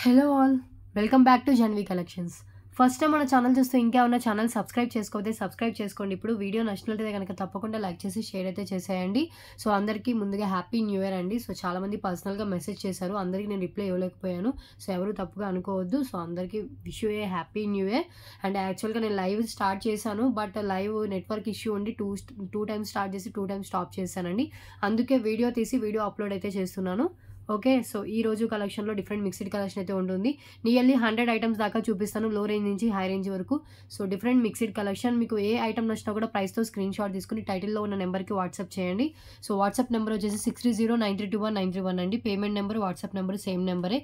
Hello all, welcome back to Janvi collections. First time మన channel చూస్తే ఇంకా ఉన్న ఛానల్ సబ్స్క్రైబ్ చేసుకోండి. ఇప్పుడు వీడియో నచ్చినట్లయితే కనుక తప్పకుండా లైక్ చేసి షేర్ అయితే చేసేయండి. సో అందరికీ ముందుగా హ్యాపీ న్యూ ఇయర్ అండి. సో చాలామంది పర్సనల్గా మెసేజ్ చేశారు, అందరికీ నేను రిప్లై ఇవ్వలేకపోయాను. సో ఎవరు తప్పుగా అనుకోవద్దు. సో అందరికీ wish you A happy new year. And యాక్చువల్గా నేను లైవ్ స్టార్ట్ చేశాను, బట్ లైవ్ నెట్వర్క్ ఇష్యూ ఉండి టూ టైమ్స్ స్టార్ట్ చేసి 2 times స్టాప్ చేశానండి. అందుకే వీడియో తీసి వీడియో అప్లోడ్ అయితే చేస్తున్నాను. ఓకే, సో ఈ రోజు కలెక్షన్లో డిఫరెంట్ మిక్స్డ్ కలెక్షన్ అయితే ఉంటుంది. నియర్లీ 100 ఐటమ్స్ దాకా చూపిస్తాను, లో రేంజ్ నుంచి హై రేంజ్ వరకు. So different mixed collection. మీకు ఏ ఐటమ్ నచ్చినా కూడా ప్రైస్తో స్క్రీన్ షాట్ తీసుకుని టైటిల్లో ఉన్న నెంబర్కి వాట్సాప్ చేయండి. సో వాట్సాప్ నెంబర్ వచ్చేసి 6309321931 అండి. Payment number, WhatsApp number same నెంబరే.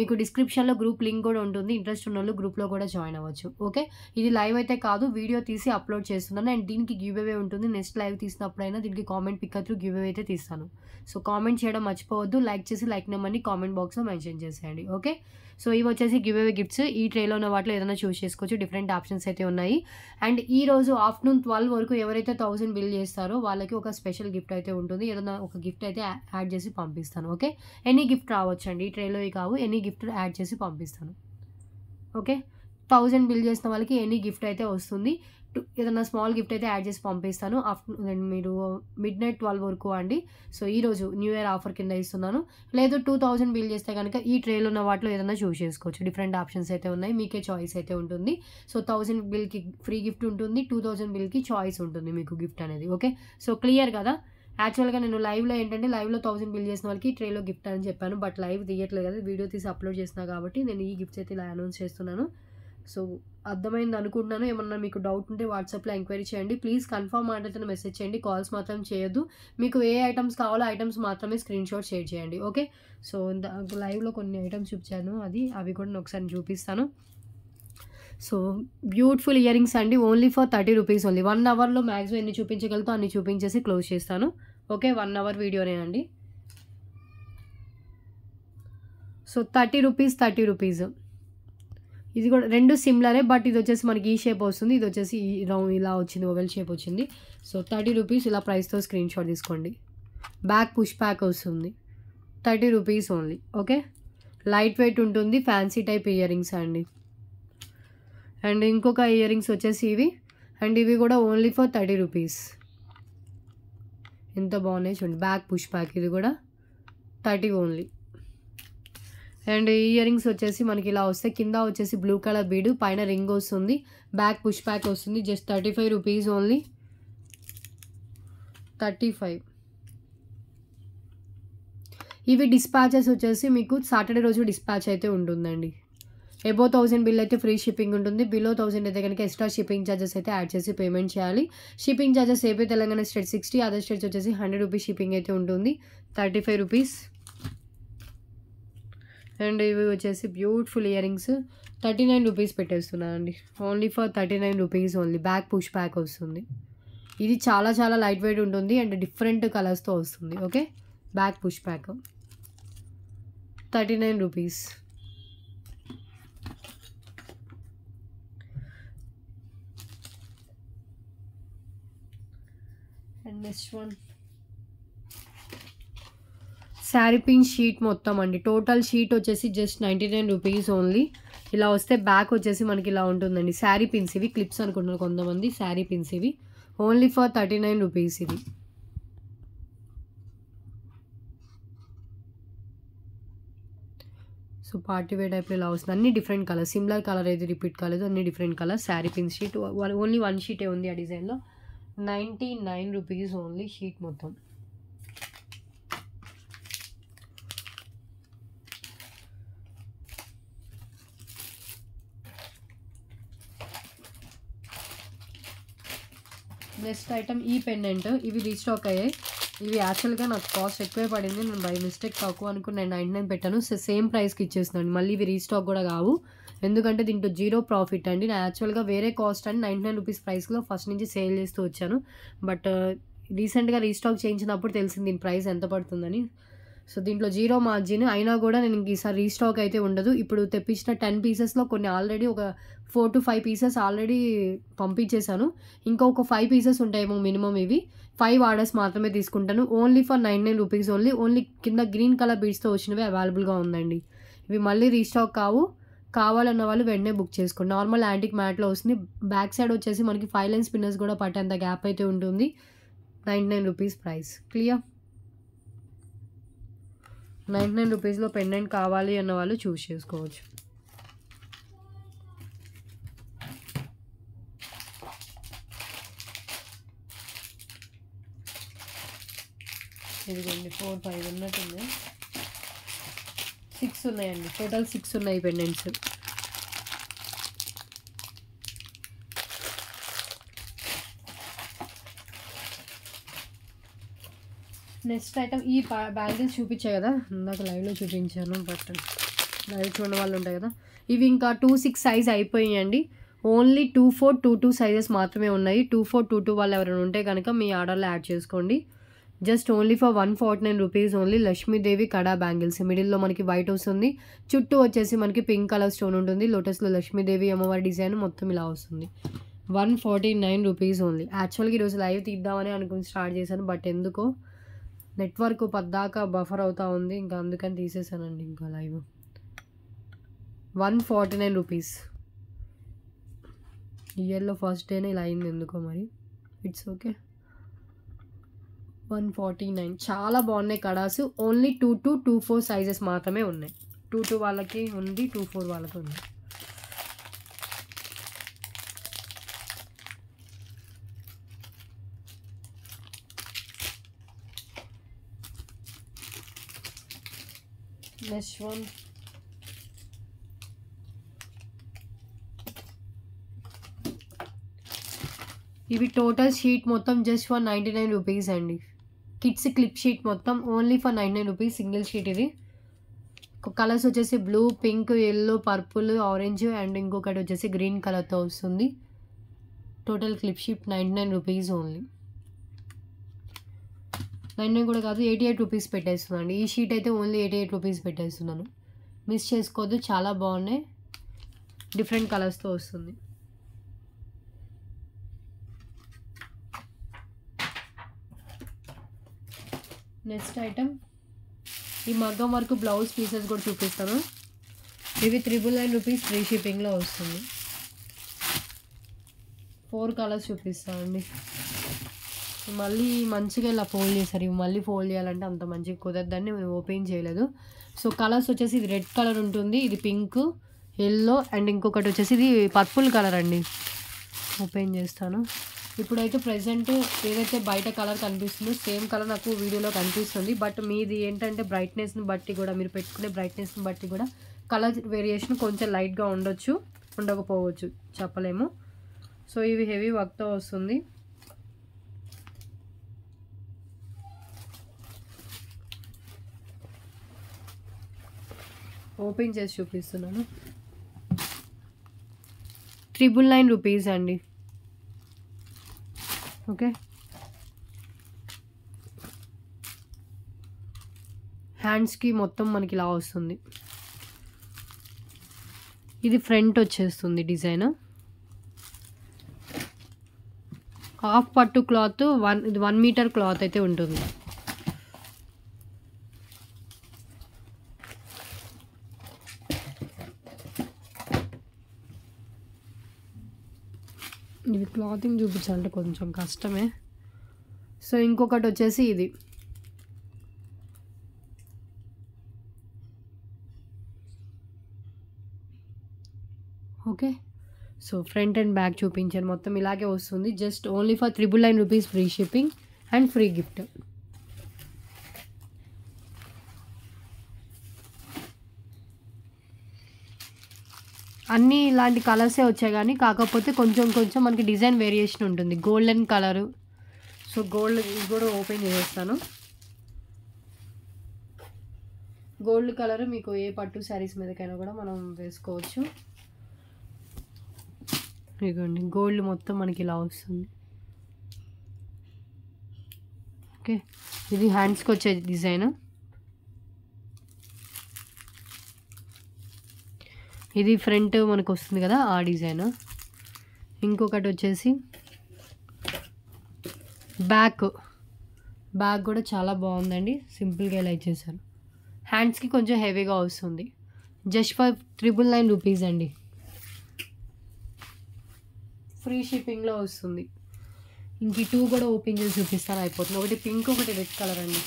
మీకు డిస్క్రిప్షన్లో గ్రూప్ లింక్ కూడా ఉంటుంది, ఇంట్రెస్ట్ ఉన్న వాళ్ళు గ్రూప్లో కూడా జాయిన్ అవ్వచ్చు. ఓకే, ఇది లైవ్ అయితే కాదు, వీడియో తీసి అప్లోడ్ చేస్తున్నాను. అండ్ దీనికి గివ్ అవే ఉంటుంది. నెక్స్ట్ లైవ్ తీసినప్పుడైనా దీనికి comment pick through give away అయితే తీస్తాను. సో కామెంట్ చేయడం మర్చిపోవద్దు. లైక్ చేసి లైక్ నెంబర్ని కామెంట్ బాక్స్లో మెన్షన్ చేసేయండి. ఓకే, సో ఇవి వచ్చేసి గివ్ అవే గిఫ్ట్స్. ఈ ట్రేలో ఉన్న వాటిలో ఏదైనా చూస్ చేసుకోవచ్చు, డిఫరెంట్ ఆప్షన్స్ అయితే ఉన్నాయి. అండ్ ఈ రోజు ఆఫ్టర్నూన్ 12 వరకు ఎవరైతే 1000 బిల్ చేస్తారో వాళ్ళకి ఒక స్పెషల్ గిఫ్ట్ అయితే ఉంటుంది. ఏదైనా ఒక గిఫ్ట్ అయితే యాడ్ చేసి పంపిస్తాను. ఓకే, ఎనీ గిఫ్ట్ రావచ్చు అండి, ఈ ట్రేలో కావు, ఎనీ గిఫ్ట్ యాడ్ చేసి పంపిస్తాను. ఓకే, 1000 బిల్ చేసిన వాళ్ళకి ఎనీ గిఫ్ట్ అయితే వస్తుంది. ఏదైనా స్మాల్ గిఫ్ట్ అయితే యాడ్ చేసి పంపిస్తాను. ఆఫ్టర్నూన్ మీరు midnight 12 వరకు అండి. సో ఈరోజు న్యూ ఇయర్ ఆఫర్ కింద ఇస్తున్నాను. లేదు 2000 బిల్ చేస్తే కనుక ఈ ట్రేలో ఉన్న వాటిలో ఏదైనా చూస్ చేసుకోవచ్చు. డిఫరెంట్ ఆప్షన్స్ అయితే ఉన్నాయి, మీకే చాయిస్ అయితే ఉంటుంది. సో 1000 బిల్కి ఫ్రీ గిఫ్ట్ ఉంటుంది, 2000 బిల్కి చాయిస్ ఉంటుంది మీకు గిఫ్ట్ అనేది. ఓకే, సో క్లియర్ కదా. యాక్చువల్గా నేను లైవ్లో ఏంటంటే లైవ్లో 1000 బిల్ చేసిన వాళ్ళకి ట్రేలో గిఫ్ట్ అని చెప్పాను, బట్ లైవ్ తీయట్లేదు కదా, వీడియో తీసి అప్లోడ్ చేస్తున్నా కాబట్టి నేను ఈ గిఫ్ట్స్ అయితే ఇలా అనౌన్స్ చేస్తున్నాను. సో అర్థమైంది అనుకుంటున్నాను. ఏమన్నా మీకు డౌట్ ఉంటే వాట్సాప్లో ఎంక్వైరీ చేయండి. ప్లీజ్ కన్ఫర్మ్ మాటతో మెసేజ్ చేయండి, కాల్స్ మాత్రం చేయొద్దు. మీకు ఏ ఐటమ్స్ కావాలో ఐటమ్స్ మాత్రమే స్క్రీన్ షాట్ షేర్ చేయండి. ఓకే, సో లైవ్లో కొన్ని ఐటమ్స్ చూపించాను, అవి కూడా నేను ఒకసారి చూపిస్తాను. సో బ్యూటిఫుల్ ఇయర్ రింగ్స్ అండి, ఓన్లీ ఫర్ 30 రూపీస్ ఓన్లీ. 1 అవర్లో మ్యాక్సిమం ఎన్ని చూపించగలుగుతా అన్ని చూపించేసి క్లోజ్ చేస్తాను. ఓకే, 1 అవర్ వీడియోనేనండి. So 30 rupees. ఇది కూడా రెండు సిమిలరే, బట్ ఇది వచ్చేసి మనకి ఈ షేప్ వస్తుంది, ఇది వచ్చేసి ఇలా వచ్చింది, ఓవెల్ షేప్ వచ్చింది. సో 30 రూపీస్ ఇలా ప్రైస్తో స్క్రీన్ షాట్ తీసుకోండి. బ్యాక్ పుష్ బ్యాక్ వస్తుంది, 30 rupees only. Okay, light weight ఉంటుంది, ఫ్యాన్సీ టైప్ ఇయర్ రింగ్స్ అండి. అండ్ ఇంకొక ఇయర్ రింగ్స్ వచ్చేసి ఇవి, అండ్ ఇవి కూడా ఓన్లీ ఫర్ 30 రూపీస్. ఎంత బాగున్నాయి చూడండి, బ్యాక్ పుష్ బ్యాక్, ఇది కూడా 30 ఓన్లీ. అండ్ ఇయర్ రింగ్స్ వచ్చేసి మనకి ఇలా వస్తే కింద వచ్చేసి బ్లూ కలర్ బీడు, పైన రింగ్ వస్తుంది, బ్యాక్ పుష్ బ్యాక్ వస్తుంది. Just 35 rupees only, 35. ఇవి డిస్పాచెస్ వచ్చేసి మీకు సాటర్డే రోజు డిస్పాచ్ అయితే ఉంటుందండి. అబోవ్ 1000 బిల్ అయితే ఫ్రీ షిప్పింగ్ ఉంటుంది, బిలో 1000 అయితే కనుక ఎక్స్ట్రా షిప్పింగ్ ఛార్జెస్ అయితే యాడ్ చేసి పేమెంట్ చేయాలి. Shipping charges AP Telangana state 60, other states వచ్చేసి 100 రూపీస్ షిప్పింగ్ అయితే ఉంటుంది. 35 రూపీస్. అండ్ ఇవి వచ్చేసి బ్యూటిఫుల్ ఇయర్ రింగ్స్, 39 రూపీస్ పెట్టేస్తున్నాను అండి, only for 39 rupees only. Back push back వస్తుంది, ఇది చాలా చాలా లైట్ వెయిట్ ఉంటుంది అండ్ డిఫరెంట్ కలర్స్తో వస్తుంది. Okay, back push back 39 rupees. And next one sari pin sheet మొత్తం అండి. టోటల్ షీట్ వచ్చేసి జస్ట్ 99 రూపీస్ ఓన్లీ. ఇలా వస్తే బ్యాక్ వచ్చేసి మనకి ఇలా ఉంటుందండి. శారీ పిన్స్ ఇవి, క్లిప్స్ అనుకుంటున్నారు కొంతమంది, శారీ పిన్స్ ఇవి ఓన్లీ ఫర్ 39 రూపీస్. ఇది సో పార్టీ వేర్ టైప్లో ఇలా వస్తుంది, అన్ని డిఫరెంట్ కలర్, సిమిలర్ కలర్ అయితే రిపీట్ కాలేదు, అన్ని different colour. Sari pin sheet only 1 షీటే ఉంది ఆ డిజైన్లో, 99 రూపీస్ ఓన్లీ షీట్ మొత్తం. నెక్స్ట్ ఐటమ్ ఈ పెండెంట్, ఇవి రీస్టాక్ అయ్యాయి. ఇవి యాక్చువల్గా నాకు కాస్ట్ ఎక్కువే పడింది, నేను బై మిస్టేక్ తక్కువ అనుకుని నేను 99 పెట్టాను. సేమ్ ప్రైస్కి ఇచ్చేస్తున్నాను. మళ్ళీ ఇవి రీస్టాక్ కూడా కావు, ఎందుకంటే దీంట్లో 0 ప్రాఫిట్ అండి. నేను యాక్చువల్గా వేరే కాస్ట్ అని 99 రూపీస్ ప్రైస్లో ఫస్ట్ నుంచి సేల్ చేస్తూ వచ్చాను, బట్ రీసెంట్గా రీస్టాక్ చేయించినప్పుడు తెలిసింది దీని ప్రైస్ ఎంత పడుతుందని. సో దీంట్లో 0 మార్జిన్ అయినా కూడా నేను ఈసారి రీస్టాక్ అయితే ఉండదు. ఇప్పుడు తెప్పించిన 10 పీసెస్లో కొన్ని ఆల్రెడీ ఒక 4 to 5 పీసెస్ ఆల్రెడీ పంపించేశాను, ఇంకా ఒక 5 పీసెస్ ఉంటాయేమో మినిమం. ఇవి 5 ఆర్డర్స్ మాత్రమే తీసుకుంటాను, ఓన్లీ ఫర్ 99 రూపీస్ ఓన్లీ. కింద గ్రీన్ కలర్ బీడ్స్తో వచ్చినవి అవైలబుల్గా ఉందండి. ఇవి మళ్ళీ రీస్టాక్ కావాలన్న వాళ్ళు వెంటనే బుక్ చేసుకోండి. నార్మల్ యాంటిక్ మ్యాట్లో వస్తుంది. బ్యాక్ సైడ్ వచ్చేసి మనకి 5 లైన్ స్పిన్నర్స్ కూడా పట్టేంత గ్యాప్ అయితే ఉంటుంది. 99 రూపీస్ ప్రైస్. క్లియర్. 99 రూపీస్లో పెండెంట్ కావాలి అన్న వాళ్ళు చూస్ చేసుకోవచ్చు. ఇదిగోండి 4, 5 ఉన్నట్టుంది. 6 ఉన్నాయండి. టోటల్ 6 ఉన్నాయి పెండెంట్స్. నెక్స్ట్ ఐటమ్ ఈ బ్యాంగిల్స్ చూపించాయి కదా, ఇందాక లైవ్లో చూపించాను, బట్ లైవ్ చూడని వాళ్ళు ఉంటాయి కదా. ఇవి ఇంకా 2-6 సైజ్ అయిపోయాయండి. ఓన్లీ 2-4, 2-2 సైజెస్ మాత్రమే ఉన్నాయి. 2-4, 2-2 వాళ్ళు ఎవరైనా ఉంటే కనుక మీ ఆర్డర్లో యాడ్ చేసుకోండి. Just only for 149 rupees only. Lakshmidevi kada bangles. మిడిల్లో మనకి వైట్ వస్తుంది, చుట్టూ వచ్చేసి మనకి పింక్ కలర్ స్టోన్ ఉంటుంది. లోటస్లో లక్ష్మీదేవి అమ్మవారి డిజైన్ మొత్తం ఇలా వస్తుంది. 149 రూపీస్ ఓన్లీ. యాక్చువల్గా ఈరోజు లైవ్ తీద్దామని అనుకుని స్టార్ట్ చేశాను, బట్ ఎందుకో నెట్వర్క్ పద్దాకా బఫర్ అవుతూ ఉంది, ఇంకా అందుకని తీసేసానండి ఇంకా లైవ్. 149 రూపీస్. ఇయర్లో ఫస్ట్ డేనే ఇలా అయింది ఎందుకో మరి. It's okay. 149. చాలా బాగున్నాయి కడాస్. ఓన్లీ 2-2, 2-4 సైజెస్ మాత్రమే ఉన్నాయి. 2-2 వాళ్ళకి ఉంది, 2-4 వాళ్ళకి ఉంది. నెక్స్ట్ వన్ ఇవి టోటల్ షీట్ మొత్తం జస్ట్ ఫర్ 99 రూపీస్ అండి. కిడ్స్ క్లిప్ షీట్ మొత్తం only for 99 rupees. Single sheet. ఇది కలర్స్ వచ్చేసి blue, pink, yellow, purple, orange and ఇంకొకటి వచ్చేసి గ్రీన్ కలర్తో వస్తుంది. Total clip sheet 99 rupees only. 99 కూడా కాదు, 88 రూపీస్ పెట్టేస్తున్నాను. ఈ షీట్ అయితే ఓన్లీ 88 రూపీస్ పెట్టేస్తున్నాను. మిస్ చేసుకోవద్దు, చాలా బాగున్నాయి. డిఫరెంట్ కలర్స్తో వస్తుంది. నెక్స్ట్ ఐటమ్ ఈ మగ్గం వర్క్ బ్లౌజ్ పీసెస్ కూడా చూపిస్తాను. ఇవి 999 రూపీస్ ఫ్రీ షిప్పింగ్లో వస్తుంది. 4 కలర్స్ చూపిస్తానండి. మళ్ళీ మంచిగా ఇలా ఫోల్డ్ చేస్తారు. ఇవి మళ్ళీ ఫోల్డ్ చేయాలంటే అంత మంచిగా కుదరదని నేను ఓపెన్ చేయలేదు. సో కలర్స్ వచ్చేసి ఇది రెడ్ కలర్ ఉంటుంది, ఇది పింక్, ఎల్లో అండ్ ఇంకొకటి వచ్చేసి ఇది పర్పుల్ కలర్ అండి. ఓపెన్ చేస్తాను. ఇప్పుడైతే ప్రజెంట్ ఏదైతే బయట కలర్ కనిపిస్తుందో సేమ్ కలర్ నాకు వీడియోలో కనిపిస్తుంది. బట్ మీది ఏంటంటే బ్రైట్నెస్ని బట్టి కూడా, మీరు పెట్టుకునే బ్రైట్నెస్ని బట్టి కూడా కలర్ వేరియేషన్ కొంచెం లైట్గా ఉండొచ్చు, ఉండకపోవచ్చు, చెప్పలేము. సో ఇవి హెవీ వర్క్తో వస్తుంది. ఓపెన్ చేసి చూపిస్తున్నాను. 999 రూపీస్ అండి. ఓకే. హ్యాండ్స్కి మొత్తం మనకి ఇలా వస్తుంది. ఇది ఫ్రంట్ వచ్చేస్తుంది డిజైన్. హాఫ్ పట్టు క్లాత్, ఇది 1 మీటర్ క్లాత్ అయితే ఉంటుంది. ఇది క్లాతింగ్ చూపించాలంటే కొంచెం కష్టమే. సో ఇంకొకటి వచ్చేసి ఇది okay. So front and back చూపించాను, మొత్తం ఇలాగే వస్తుంది. Just only for 999 rupees free shipping and free gift. అన్నీ ఇలాంటి కలర్సే వచ్చాయి, కానీ కాకపోతే కొంచెం కొంచెం మనకి డిజైన్ వేరియేషన్ ఉంటుంది. Golden colour. సో గోల్డ్ ఇది కూడా ఓపెన్ చేస్తాను. గోల్డ్ కలర్ మీకు ఏ పట్టు శారీస్ మీదకైనా కూడా మనం వేసుకోవచ్చు. ఇదిగోండి గోల్డ్ మొత్తం మనకి ఇలా వస్తుంది. ఓకే. ఇది హ్యాండ్స్కి వచ్చే డిజైన్. ఇది ఫ్రంట్ మనకు వస్తుంది కదా ఆ డిజైన్. ఇంకొకటి వచ్చేసి బ్యాక్ కూడా చాలా బాగుందండి. సింపుల్గా ఇలా ఇచ్చేసారు. హ్యాండ్స్కి కొంచెం హెవీగా వస్తుంది. జస్ట్ ఫర్ 999 రూపీస్ అండి. ఫ్రీ షిప్పింగ్లో వస్తుంది. ఇంక ఈ 2 కూడా ఓపెన్ చేసి చూపిస్తాను, అయిపోతుంది. ఒకటి పింక్, ఒకటి రెడ్ కలర్ అండి.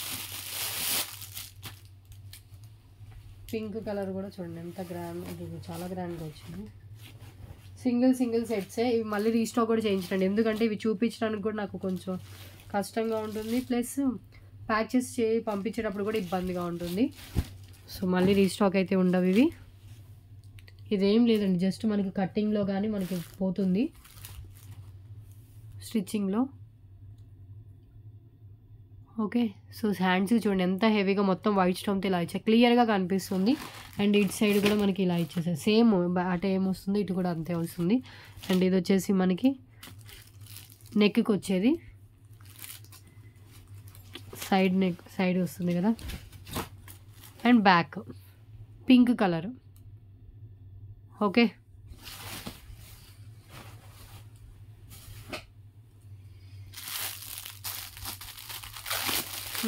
పింక్ కలర్ కూడా చూడండి ఎంత గ్రాండ్, చాలా గ్రాండ్గా వచ్చింది. సింగిల్ సెట్సే ఇవి. మళ్ళీ రీస్టాక్ కూడా చేయించండి, ఎందుకంటే ఇవి చూపించడానికి కూడా నాకు కొంచెం కష్టంగా ఉంటుంది, ప్లస్ ప్యాక్ చేసి పంపించేటప్పుడు కూడా ఇబ్బందిగా ఉంటుంది. సో మళ్ళీ రీస్టాక్ అయితే ఉండవు ఇవి. ఇదేం లేదండి, జస్ట్ మనకి కట్టింగ్లో కానీ మనకి పోతుంది, స్టిచ్చింగ్లో. ఓకే, సో హ్యాండ్స్ చూడండి ఎంత హెవీగా మొత్తం వైట్ స్టోన్తో ఇలా ఇచ్చా, క్లియర్గా కనిపిస్తుంది. అండ్ ఇటు సైడ్ కూడా మనకి ఇలా ఇచ్చేసారు, సేమ్ అటు ఏమొస్తుంది ఇటు కూడా అంతే వస్తుంది. అండ్ ఇది వచ్చేసి మనకి నెక్కి వచ్చేది, సైడ్ వస్తుంది కదా. And back pink colour. Okay,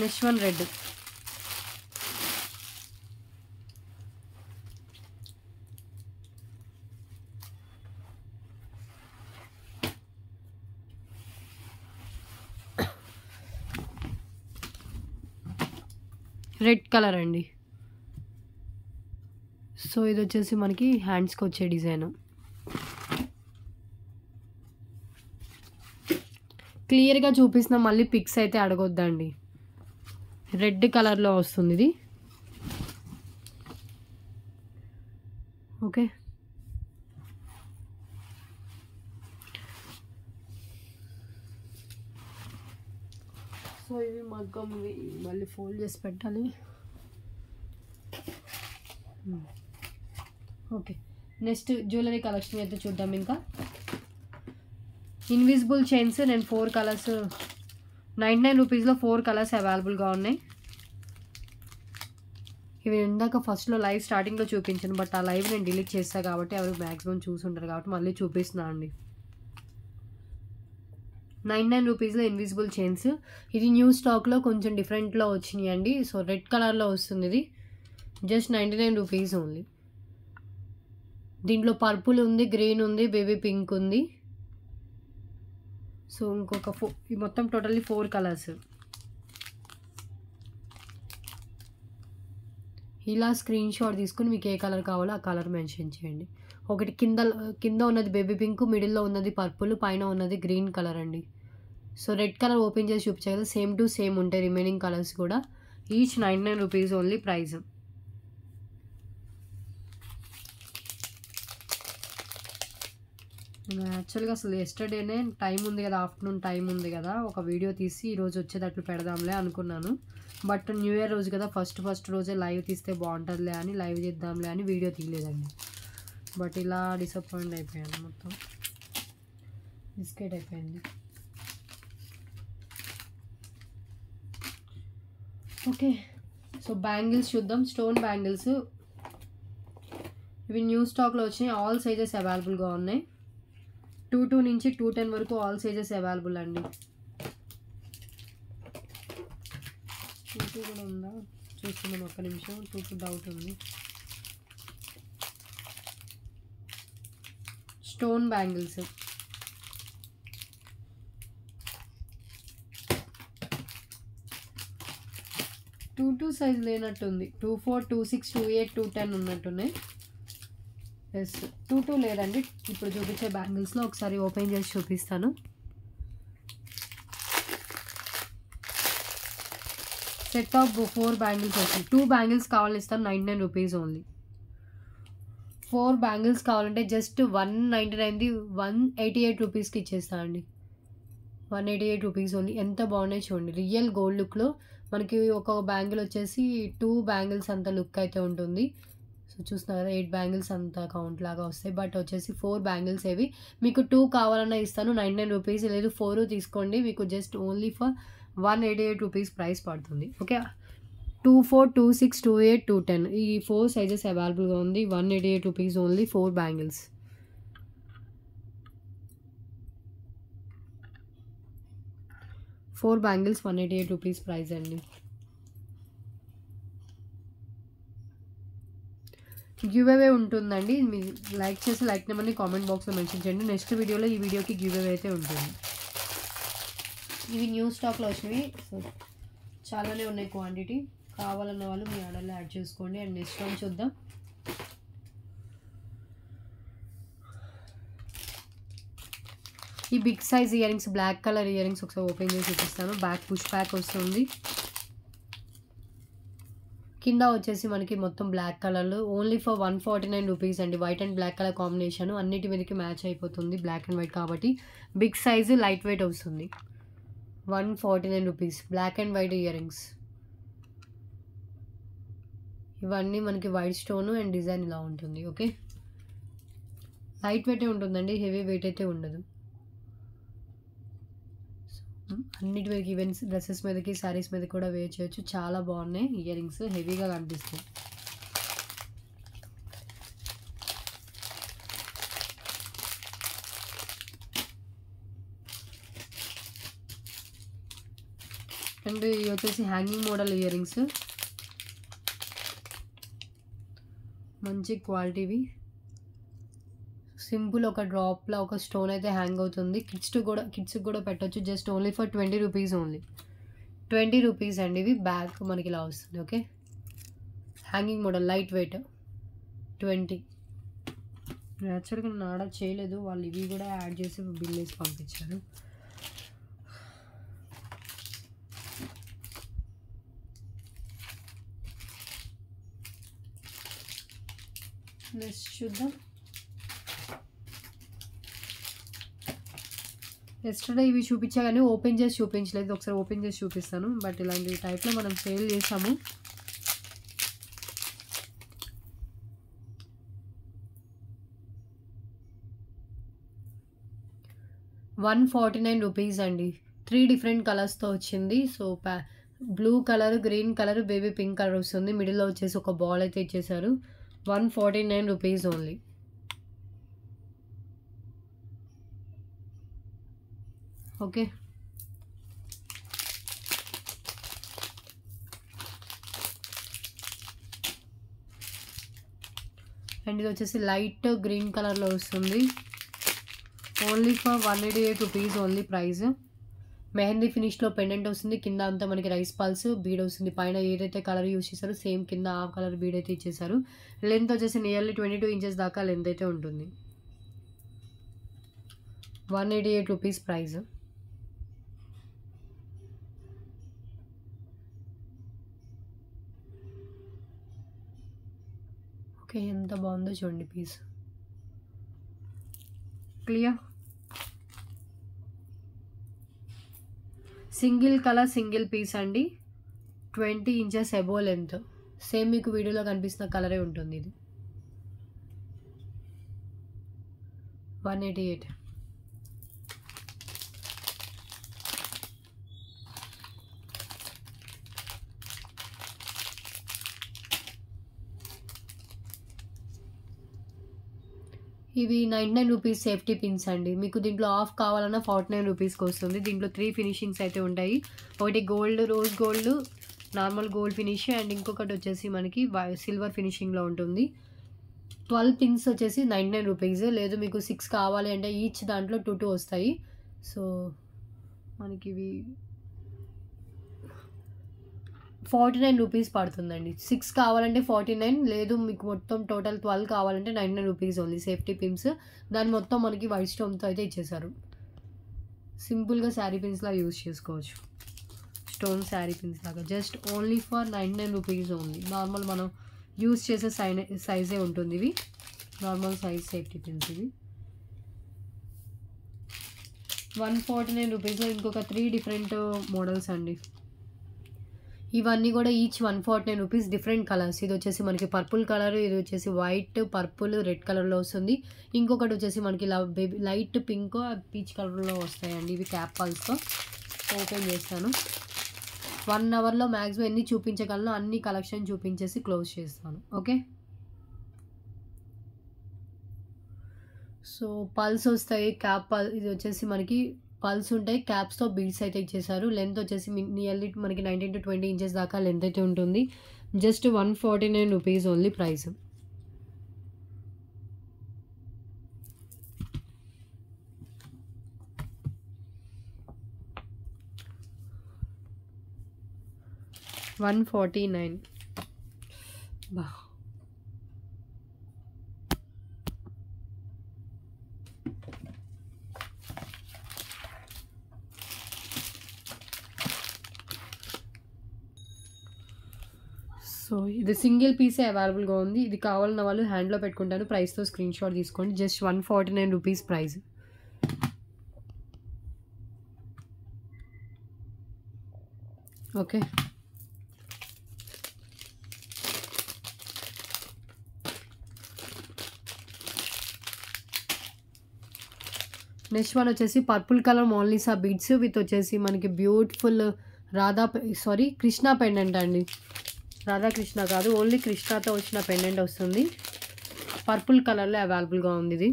next one red. Red colour అండి. సో ఇది వచ్చేసి మనకి హ్యాండ్స్కి వచ్చే డిజైన్. క్లియర్గా చూపిస్తున్నా, మళ్ళీ పిక్స్ అయితే అడగొద్దండి. రెడ్ కలర్లో వస్తుంది ఇది. ఓకే, సో ఇవి మగ్గం, మళ్ళీ ఫోల్డ్ చేసి పెట్టాలి. ఓకే, నెక్స్ట్ జ్యువెలరీ కలెక్షన్ అయితే చూద్దాం. ఇంకా ఇన్విజిబుల్ చైన్స్ నేను 4 కలర్స్ 99 రూపీస్లో 4 కలర్స్ అవైలబుల్గా ఉన్నాయి. ఇవి ఇందాక ఫస్ట్లో లైవ్ స్టార్టింగ్లో చూపించాను, బట్ ఆ లైవ్ నేను డిలీట్ చేస్తాను కాబట్టి ఎవరు మ్యాక్సిమం చూసుంటారు కాబట్టి మళ్ళీ చూపిస్తున్నాను అండి. 99 రూపీస్లో ఇన్విజిబుల్ చైన్స్. ఇది న్యూ స్టాక్లో కొంచెం డిఫరెంట్లో వచ్చినాయి అండి. సో రెడ్ కలర్లో వస్తుంది ఇది, జస్ట్ 99 రూపీస్ ఓన్లీ. దీంట్లో పర్పుల్ ఉంది, గ్రీన్ ఉంది, బేబీ పింక్ ఉంది. సో ఇంకొక ఈ మొత్తం టోటల్లీ 4 కలర్స్. ఇలా స్క్రీన్ షాట్ తీసుకుని మీకు ఏ కలర్ కావాలో ఆ కలర్ మెన్షన్ చేయండి. ఒకటి కింద ఉన్నది బేబీ పింక్, మిడిల్లో ఉన్నది పర్పుల్, పైన ఉన్నది గ్రీన్ కలర్ అండి. సో రెడ్ కలర్ ఓపెన్ చేసి చూపించే కదా, సేమ్ టు సేమ్ ఉంటాయి రిమైనింగ్ కలర్స్ కూడా. Each 99 rupees only price. యాక్చువల్గా అసలు ఎస్టర్డేనే టైం ఉంది కదా, ఆఫ్టర్నూన్ టైం ఉంది కదా, ఒక వీడియో తీసి ఈరోజు వచ్చేటట్లు పెడదాంలే అనుకున్నాను. బట్ న్యూ ఇయర్ రోజు కదా, ఫస్ట్ రోజే లైవ్ తీస్తే బాగుంటుందిలే అని లైవ్ చేద్దాంలే అని వీడియో తీయలేదండి. బట్ ఇలా డిసప్పాయింట్ అయిపోయాను, మొత్తం బిస్కెట్ అయిపోయింది. ఓకే, సో బ్యాంగిల్స్ చూద్దాం. స్టోన్ బ్యాంగిల్స్ ఇవి న్యూ స్టాక్లో వచ్చినాయి, ఆల్ సైజెస్ అవైలబుల్గా ఉన్నాయి. 22 నుంచి 210 వరకు ఆల్ సైజెస్ అవైలబుల్ అండి. 22 కూడా ఉందా చూస్తున్నాను, ఒక్క నిమిషం. 22 డౌట్ ఉంది. స్టోన్ బ్యాంగిల్స్ టూ సైజ్ లేనట్టుంది. 24, 26, 28, 210 ఉన్నట్టున్నాయి. ఎస్, 22 లేదండి. ఇప్పుడు చూపించే బ్యాంగిల్స్లో ఒకసారి ఓపెన్ చేసి చూపిస్తాను. సెట్ ఆఫ్ 4 బ్యాంగిల్స్ వస్తాయి. 2 బ్యాంగిల్స్ కావాలని ఇస్తాను, 99 రూపీస్ ఓన్లీ. 4 బ్యాంగిల్స్ కావాలంటే జస్ట్ 199ది 188 రూపీస్కి ఇచ్చేస్తాను అండి. 188 రూపీస్ ఓన్లీ. ఎంత బాగున్నాయి చూడండి, రియల్ గోల్డ్ లుక్లో. మనకి ఒక బ్యాంగిల్ వచ్చేసి 2 బ్యాంగిల్స్ అంత లుక్ అయితే ఉంటుంది. సో చూస్తున్నారు కదా, 8 బ్యాంగిల్స్ అంత కౌంట్ లాగా వస్తాయి. బట్ వచ్చేసి 4 బ్యాంగిల్స్ ఏవి. మీకు 2 కావాలన్నా ఇస్తాను, 99 రూపీస్. లేదు 4 తీసుకోండి, మీకు just only for 188 rupees price పడుతుంది. ఓకే, 24, 26, 28, 210 ఈ 4 సైజెస్ అవైలబుల్గా ఉంది. 188 rupees only 4 bangles. Four bangles 188 rupees price అండి. గివ్ అవే ఉంటుందండి. మీరు లైక్ చేసి లైక్ నెంబర్ని కామెంట్ బాక్స్లో మెన్షన్ చేయండి. నెక్స్ట్ వీడియోలో ఈ వీడియోకి గివ్ అవే అయితే ఉంటుంది. ఇవి న్యూ స్టాక్లో వచ్చినవి. సో చాలానే ఉన్నాయి క్వాంటిటీ. కావాలన్న వాళ్ళు మీ ఆర్డర్లో యాడ్ చేసుకోండి. అండ్ నెక్స్ట్ వన్ చూద్దాం. ఈ big size earrings, black colour earrings ఒకసారి ఓపెన్ చేసి చూపిస్తాను. బ్యాక్ పుష్ బ్యాక్ వస్తుంది. కింద వచ్చేసి మనకి మొత్తం బ్లాక్ కలర్లో ఓన్లీ ఫర్ 149 రూపీస్ అండి. White and black colour combination అన్నిటి మీదకి మ్యాచ్ అయిపోతుంది, బ్లాక్ అండ్ వైట్ కాబట్టి. బిగ్ సైజు లైట్ వెయిట్ వస్తుంది. 149 rupees black and white earrings. ఇవన్నీ మనకి వైట్ స్టోన్ అండ్ డిజైన్ ఇలా ఉంటుంది. ఓకే, లైట్ వెయిటే ఉంటుందండి, హెవీ వెయిట్ అయితే ఉండదు. అన్నిటి మీదకి ఈవెంట్స్ డ్రెస్సెస్ మీదకి శారీస్ మీద కూడా వేర్ చేయొచ్చు. చాలా బాగున్నాయి ఇయర్ రింగ్స్, హెవీగా కనిపిస్తాయి. అండ్ ఇవి వచ్చేసి హ్యాంగింగ్ మోడల్ ఇయర్ రింగ్స్, మంచి క్వాలిటీవి. సింపుల్ ఒక డ్రాప్లో ఒక స్టోన్ అయితే హ్యాంగ్ అవుతుంది. కిడ్స్కి కూడా పెట్టవచ్చు. Just only for 20 rupees only. 20 rupees అండి. ఇవి బ్యాక్ మనకి ఇలా వస్తుంది. Okay, hanging model light weight 20. యాక్చువల్గా నేను ఆర్డర్ చేయలేదు, వాళ్ళు ఇవి కూడా యాడ్ చేసి బిల్ వేసి పంపించారు. నెక్స్ట్ చూద్దాం. ఎస్టర్డే ఇవి చూపించా కానీ ఓపెన్ చేసి చూపించలేదు. ఒకసారి ఓపెన్ చేసి చూపిస్తాను. బట్ ఇలాంటి టైప్లో మనం సేల్ చేసాము. ₹149 అండి. 3 డిఫరెంట్ కలర్స్తో వచ్చింది. So blue colour, green colour, baby pink colour వస్తుంది. మిడిల్లో వచ్చేసి ఒక బాల్ అయితే ఇచ్చేసారు. ₹149 ఓన్లీ. ఓకే, అండ్ ఇది వచ్చేసి లైట్ గ్రీన్ కలర్లో వస్తుంది. Only for ₹188 only price. Mehndi ఫినిష్లో పెండెంట్ వస్తుంది. కింద అంతా మనకి రైస్ పల్స్ బీడ్ వస్తుంది. పైన ఏదైతే కలర్ యూస్ చేశారో సేమ్ కింద ఆ కలర్ బీడ్ అయితే ఇచ్చేసారు. లెంత్ వచ్చేసి నియర్లీ 22 ఇంచెస్ దాకా లెంత్ అయితే ఉంటుంది. ₹188 ప్రైస్. ఓకే, ఎంత బాగుందో చూడండి piece. Clear. Single colour single piece అండి. 20 ఇంచెస్ అబోవ్ లెంత్. సేమ్ మీకు వీడియోలో కనిపిస్తున్న కలరే ఉంటుంది. ఇది 188. ఇవి 99 రూపీస్ సేఫ్టీ పిన్స్ అండి. మీకు దీంట్లో ఆఫ్ కావాలన్నా 49 రూపీస్కి వస్తుంది. దీంట్లో 3 ఫినిషింగ్స్ అయితే ఉంటాయి. ఒకటి gold, rose gold, normal gold finish, and ఇంకొకటి వచ్చేసి మనకి సిల్వర్ ఫినిషింగ్లో ఉంటుంది. 12 పిన్స్ వచ్చేసి 99 రూపీస్. లేదు మీకు 6 కావాలి అంటే ఈచ్ దాంట్లో 2 వస్తాయి. సో మనకి ఇవి 49 రూపీస్ పడుతుందండి. 6 కావాలంటే 49, లేదు మీకు మొత్తం టోటల్ 12 కావాలంటే 99 రూపీస్ ఓన్లీ. సేఫ్టీ పిన్స్ దాని మొత్తం మనకి వైట్ స్టోన్తో అయితే ఇచ్చేసారు. సింపుల్గా శారీ పిన్స్లా యూజ్ చేసుకోవచ్చు. స్టోన్ శారీ పిన్స్ లాగా just only for 99 rupees only. Normal మనం యూజ్ చేసే సైజే ఉంటుంది. ఇవి నార్మల్ సైజ్ సేఫ్టీ పిన్స్. ఇవి 149 రూపీస్లో ఇంకొక 3 డిఫరెంట్ మోడల్స్ అండి. ఇవన్నీ కూడా ఈచ్ 149 రూపీస్. Different colours. ఇది వచ్చేసి మనకి పర్పుల్ కలర్, ఇది వచ్చేసి వైట్, పర్పుల్, రెడ్ కలర్లో వస్తుంది. ఇంకొకటి వచ్చేసి మనకి లైట్ పింక్, పీచ్ కలర్లో వస్తాయండి. ఇవి క్యాప్ పల్స్తో. ఓపెన్ చేస్తాను. 1 అవర్లో మ్యాక్సిమం ఎన్ని చూపించగలను అన్ని కలెక్షన్ చూపించేసి క్లోజ్ చేస్తాను. ఓకే, సో పల్స్ వస్తాయి. క్యాప్ ఇది వచ్చేసి మనకి పల్స్ ఉంటాయి. క్యాప్స్తో బీడ్స్ అయితే ఇచ్చేసారు. లెంత్ వచ్చేసి నియర్లీ మనకి 19 to 20 ఇంచెస్ దాకా లెంత్ అయితే ఉంటుంది. Just 149 rupees only price. 149. బా సో ఇది సింగిల్ పీసే అవైలబుల్గా ఉంది. ఇది కావాలన్న వాళ్ళు హ్యాండ్లో పెట్టుకుంటాను. ప్రైస్తో స్క్రీన్ షాట్ తీసుకోండి. Just 149 rupees price. Okay, next one వచ్చేసి purple colour Mona Lisa beads with వచ్చేసి మనకి బ్యూటిఫుల్ కృష్ణ పెండెంట్ అండి. రాధాకృష్ణ కాదు, ఓన్లీ కృష్ణతో వచ్చిన పెండెంట్ వస్తుంది. పర్పుల్ కలర్లో అవైలబుల్గా ఉంది. ఇది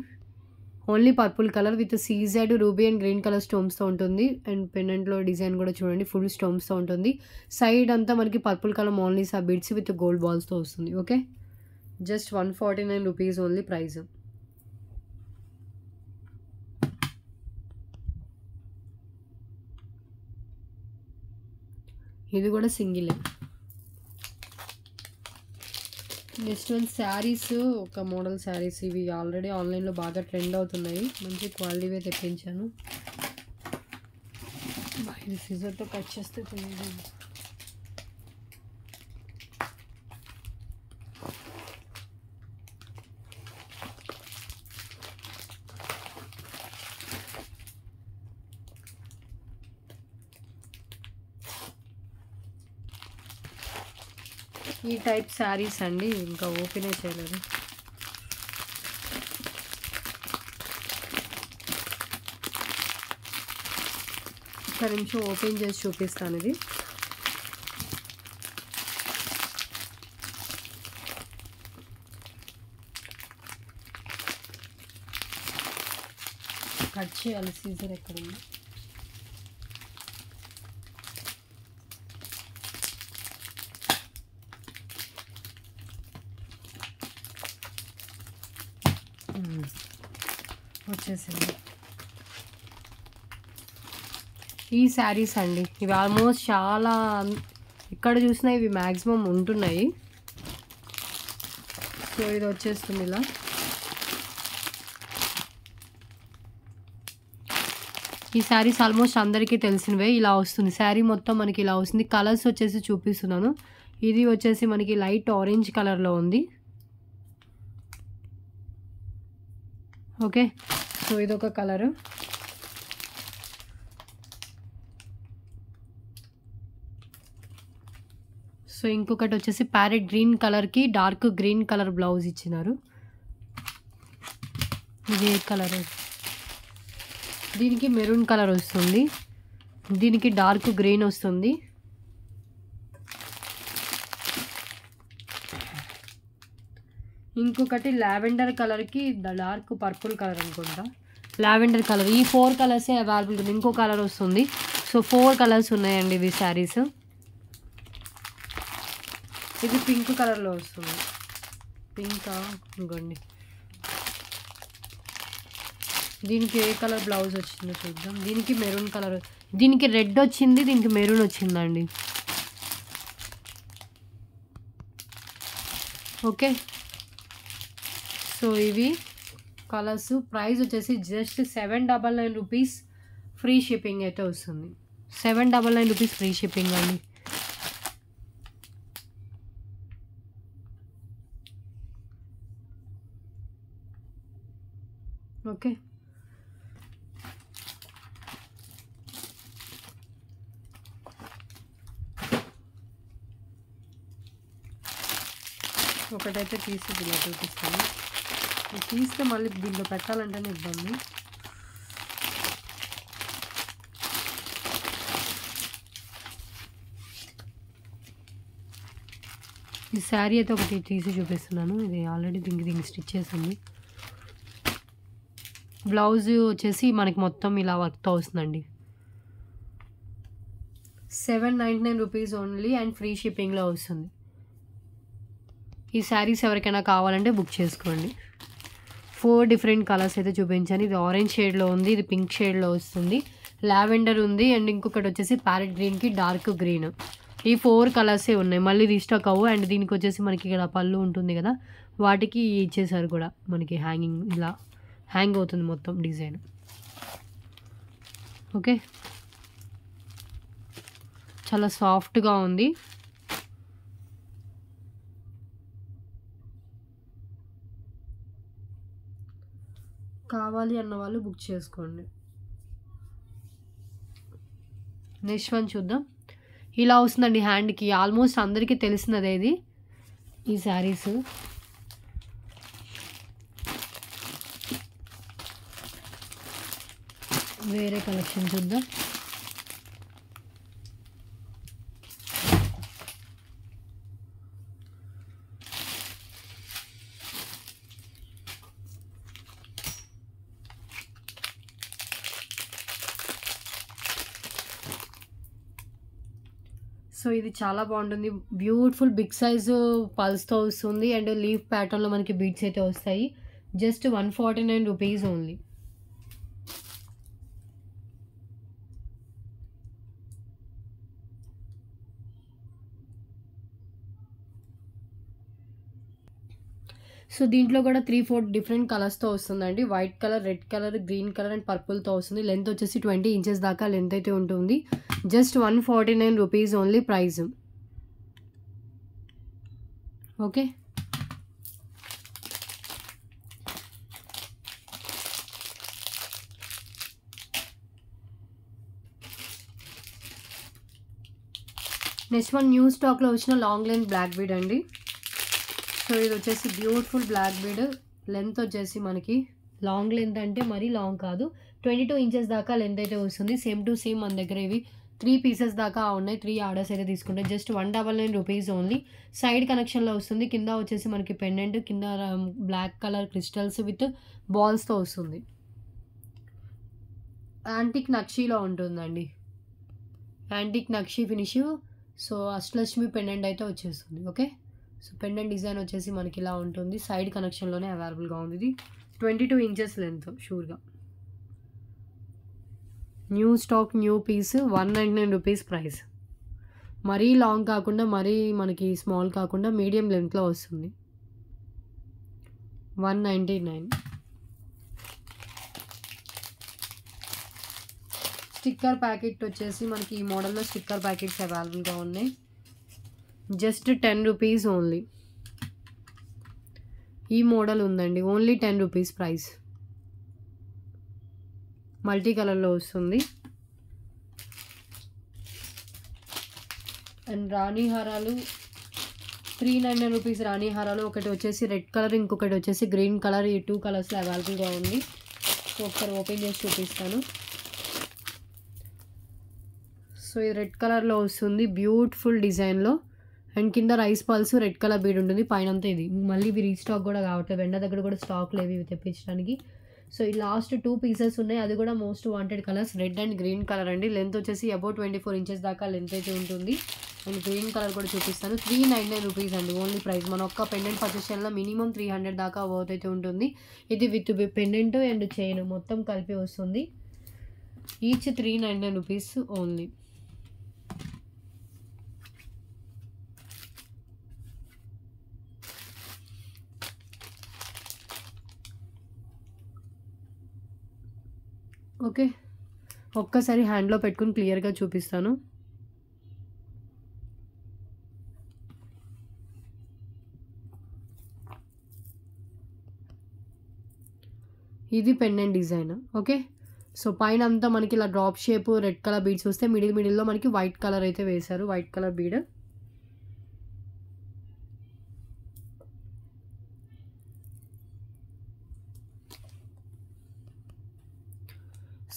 only purple colour with CZ ruby and green colour స్టోన్స్తో ఉంటుంది. అండ్ పెండెంట్లో డిజైన్ కూడా చూడండి, ఫుల్ స్టోన్స్తో ఉంటుంది. సైడ్ అంతా మనకి purple colour Mona Lisa beads with gold బాల్స్తో వస్తుంది. Okay, just 149 rupees only price. ఇది కూడా సింగిల్. నెక్స్ట్ వన్ శారీస్, ఒక మోడల్ శారీస్. ఇవి ఆల్రెడీ ఆన్లైన్లో బాగా ట్రెండ్ అవుతున్నాయి. మంచి క్వాలిటీవే తెప్పించాను. ఇది సిజర్తో కట్ చేస్తే తెలియదు. ఈ టైప్ శారీస్ అండి, ఇంకా ఓపెనే చేయలేదు. ఒక నిమిషం ఓపెన్ చేసి చూపిస్తాను. ఇది కట్ చేయాలి, సీజర్ ఎక్కడ ఉంది. వచ్చేసింది. ఈ శారీస్ అండి, ఇవి ఆల్మోస్ట్ చాలా ఇక్కడ చూసినా ఇవి మ్యాక్సిమం ఉంటున్నాయి. సో ఇది వచ్చేస్తుంది ఇలా. ఈ శారీస్ ఆల్మోస్ట్ అందరికీ తెలిసినవే. ఇలా వస్తుంది శారీ మొత్తం మనకి, ఇలా వస్తుంది. కలర్స్ వచ్చేసి చూపిస్తున్నాను. ఇది వచ్చేసి మనకి లైట్ ఆరెంజ్ కలర్లో ఉంది. ఓకే, సో ఇదొక కలరు. సో ఇంకొకటి వచ్చేసి ప్యారెట్ గ్రీన్ కలర్కి డార్క్ గ్రీన్ కలర్ బ్లౌజ్ ఇచ్చినారు. ఇది ఏ కలర్? దీనికి మెరూన్ కలర్ వస్తుంది, దీనికి డార్క్ గ్రీన్ వస్తుంది. ఇంకొకటి లావెండర్ కలర్కి డార్క్ పర్పుల్ కలర్ అనుకుంటా, లావెండర్ కలర్. ఈ 4 కలర్సే అవైలబుల్ ఉంది. ఇంకో కలర్ వస్తుంది. సో 4 కలర్స్ ఉన్నాయండి ఇవి శారీస్. ఇది పింక్ కలర్లో వస్తుంది. పింకా ఇంకోండి. దీనికి ఏ కలర్ బ్లౌజ్ వచ్చిందో చూద్దాం. దీనికి మెరూన్ కలర్, దీనికి రెడ్ వచ్చింది, దీనికి మెరూన్ వచ్చిందండి. ఓకే, సో ఇవి కలర్స్. ప్రైస్ వచ్చేసి జస్ట్ 799 రూపీస్ ఫ్రీ షిప్పింగ్ అయితే వస్తుంది. 799 రూపీస్ ఫ్రీ షిప్పింగ్ అండి. ఓకే, ఒకటైతే తీసి ఇలా చూపిస్తాను. తీస్తే మళ్ళీ దీంట్లో పెట్టాలంటేనే ఇబ్బంది. ఈ శారీ అయితే ఒకటి తీసి చూపిస్తున్నాను. ఇది ఆల్రెడీ దీనికి స్టిచ్ చేసింది. బ్లౌజ్ వచ్చేసి మనకి మొత్తం ఇలా వర్క్తో వస్తుందండి. 799 రూపీస్ ఓన్లీ అండ్ ఫ్రీ షిప్పింగ్లో వస్తుంది. ఈ శారీస్ ఎవరికైనా కావాలంటే బుక్ చేసుకోండి. 4 డిఫరెంట్ కలర్స్ అయితే చూపించాను. ఇది ఆరెంజ్ షేడ్లో ఉంది, ఇది పింక్ షేడ్లో వస్తుంది, లావెండర్ ఉంది, అండ్ ఇంకొకటి వచ్చేసి ప్యారెట్ గ్రీన్కి డార్క్ గ్రీన్. ఈ 4 కలర్సే ఉన్నాయి, మళ్ళీ రీస్టాక్ అవ్వు. అండ్ దీనికి వచ్చేసి మనకి ఇక్కడ పళ్ళు ఉంటుంది కదా, వాటికి ఇచ్చేసారు కూడా మనకి హ్యాంగింగ్, ఇలా హ్యాంగ్ అవుతుంది మొత్తం డిజైన్. ఓకే, చాలా సాఫ్ట్గా ఉంది. కావాలి అన్న వాళ్ళు బుక్ చేసుకోండి. నెక్స్ట్ వన్ చూద్దాం. ఇలా వస్తుందండి హ్యాండ్కి, ఆల్మోస్ట్ అందరికీ తెలిసినదే ఇది ఈ శారీస్. వేరే కలెక్షన్ చూద్దాం. సో ఇది చాలా బాగుంటుంది, బ్యూటిఫుల్ బిగ్ సైజు పల్స్తో వస్తుంది. అండ్ లీఫ్ ప్యాటర్న్లో మనకి బీడ్స్ అయితే వస్తాయి. Just 149 rupees only. సో దీంట్లో కూడా 3-4 డిఫరెంట్ కలర్స్తో వస్తుందండి. White colour, red colour, green colour and పర్పుల్తో వస్తుంది. లెంత్ వచ్చేసి 20 ఇంచెస్ దాకా లెంత్ అయితే ఉంటుంది. Just 149 rupees only price. Okay, next one new స్టాక్లో వచ్చిన లాంగ్ లెంత్ బ్లాక్ బీడ్ అండి. సో ఇది వచ్చేసి బ్యూటిఫుల్ బ్లాక్ బీడ్. లెంత్ వచ్చేసి మనకి లాంగ్ లెంత్ అంటే మరీ లాంగ్ కాదు, 22 ఇంచెస్ దాకా లెంత్ అయితే వస్తుంది. సేమ్ టు సేమ్ మన దగ్గర ఇవి 3 పీసెస్ దాకా ఉన్నాయి. 3 ఆర్డర్స్ అయితే తీసుకుంటే జస్ట్ 199 రూపీస్ ఓన్లీ. సైడ్ కనెక్షన్లో వస్తుంది. కింద వచ్చేసి మనకి పెండెంట్, కింద బ్లాక్ కలర్ క్రిస్టల్స్ విత్ బాల్స్తో వస్తుంది. యాంటిక్ నక్షీలో ఉంటుందండి, antique nakshi finish. So Ashtalakshmi pendant అయితే వచ్చేస్తుంది. ఓకే, సో పెండెంట్ డిజైన్ వచ్చేసి మనకి ఇలా ఉంటుంది. సైడ్ కనెక్షన్లోనే అవైలబుల్గా ఉంది. ఇది 22 ఇంచెస్ లెంత్ షూర్గా. New stock, new piece, 199 rupees price. మరీ లాంగ్ కాకుండా మరీ మనకి స్మాల్ కాకుండా మీడియం లెంత్లో వస్తుంది. 199. స్టిక్కర్ ప్యాకెట్ వచ్చేసి మనకి ఈ మోడల్లో స్టిక్కర్ ప్యాకెట్స్ అవైలబుల్గా ఉన్నాయి. Just 10 rupees only. ఈ మోడల్ ఉందండి, ఓన్లీ 10 రూపీస్ ప్రైస్. మల్టీ కలర్లో వస్తుంది. అండ్ రాణి హారాలు 399 రూపీస్. రాణి హారాలు ఒకటి వచ్చేసి రెడ్ కలర్, ఇంకొకటి వచ్చేసి గ్రీన్ కలర్. ఈ 2 కలర్స్లో అవైలబుల్గా ఉంది. సో ఒకసారి ఓపెన్ చేసి చూపిస్తాను. సో ఇది రెడ్ కలర్లో వస్తుంది, బ్యూటిఫుల్ డిజైన్లో. అండ్ కింద rice pearls, red colour bead ఉంటుంది. పైన అంతా ఇది మళ్ళీ ఇవి రీస్టాక్ కూడా కావట్లేదు, వెంట దగ్గర కూడా స్టాక్ లేవు ఇవి తెప్పించడానికి. సో ఈ లాస్ట్ 2 పీసెస్ ఉన్నాయి, అది కూడా most wanted colours, red and green colour అండి. లెంత్ వచ్చేసి అబౌట్ 24 ఇంచెస్ దాకా లెంత్ అయితే ఉంటుంది. అండ్ గ్రీన్ కలర్ కూడా చూపిస్తాను. 399 రూపీస్ అండి ఓన్లీ ప్రైస్. మన ఒక్క పెండెంట్ పర్చేస్ చేయాలన్నా మినిమం 300 దాకా వర్త్ అయితే ఉంటుంది. ఇది విత్ పెండెంట్ అండ్ చైన్ మొత్తం కలిపి వస్తుంది. Each 399 rupees only. ఓకే, ఒక్కసారి హ్యాండ్లో పెట్టుకుని క్లియర్గా చూపిస్తాను. ఇది పెండెంట్ డిజైన్. ఓకే, సో పైన అంతా మనకి ఇలా drop shape red colour beads వస్తే మిడిల్లో మనకి వైట్ కలర్ అయితే వేశారు, వైట్ కలర్ బీడ్.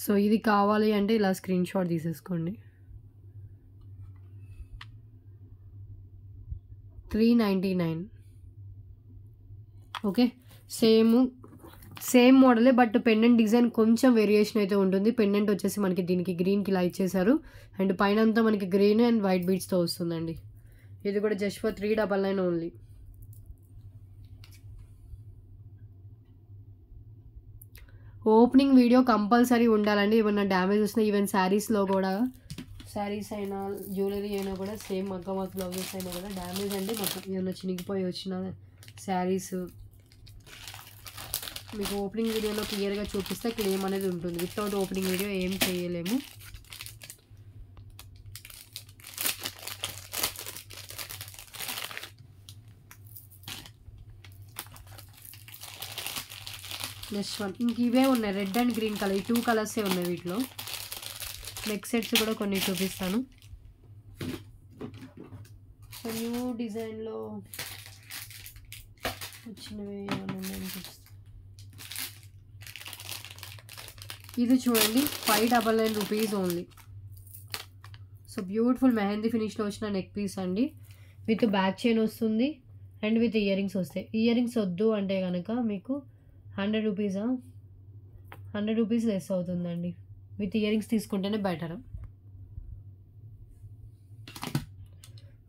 సో ఇది కావాలి అంటే ఇలా స్క్రీన్ షాట్ తీసేసుకోండి. 399. ఓకే, సేమ్ మోడలే, బట్ పెండెంట్ డిజైన్ కొంచెం వేరియేషన్ అయితే ఉంటుంది. పెండెంట్ వచ్చేసి మనకి దీనికి గ్రీన్కి ఇలా ఇచ్చేసారు. అండ్ పైన అంతా మనకి గ్రీన్ అండ్ వైట్ బీడ్స్తో వస్తుందండి. ఇది కూడా just for 399 only. Opening video compulsory ఉండాలండి, ఏమన్నా డ్యామేజ్ వస్తున్నా ఈవెన్ శారీస్లో కూడా. శారీస్ అయినా జ్యువెలరీ అయినా కూడా సేమ్ మగ్గం వర్క్ బ్లౌజెస్ అయినా కూడా డ్యామేజ్ అంటే మొత్తం ఏమైనా చినిగిపోయి వచ్చిన శారీస్ మీకు ఓపెనింగ్ వీడియోలో క్లియర్గా చూపిస్తే క్లెయిమ్ అనేది ఉంటుంది. వితౌట్ ఓపెనింగ్ వీడియో ఏం చేయలేము. నెక్స్ట్ వన్ ఇంక ఇవే ఉన్నాయి, రెడ్ అండ్ గ్రీన్ కలర్, ఈ 2 కలర్సే ఉన్నాయి వీటిలో. నెక్ సెట్స్ కూడా కొన్ని చూపిస్తాను. సో న్యూ డిజైన్లో వచ్చినవి ఏమన్నా చూపిస్తాను. ఇది చూడండి 599 rupees only. So beautiful mehndi ఫినిష్లో వచ్చిన నెక్ పీస్ అండి. విత్ బ్యాక్ చైన్ వస్తుంది అండ్ విత్ ఇయర్ రింగ్స్ వస్తాయి. ఇయర్ రింగ్స్ వద్దు అంటే కనుక మీకు 100 రూపీసా 100 రూపీస్ లెస్ అవుతుందండి. విత్ ఇయర్ రింగ్స్ తీసుకుంటేనే better.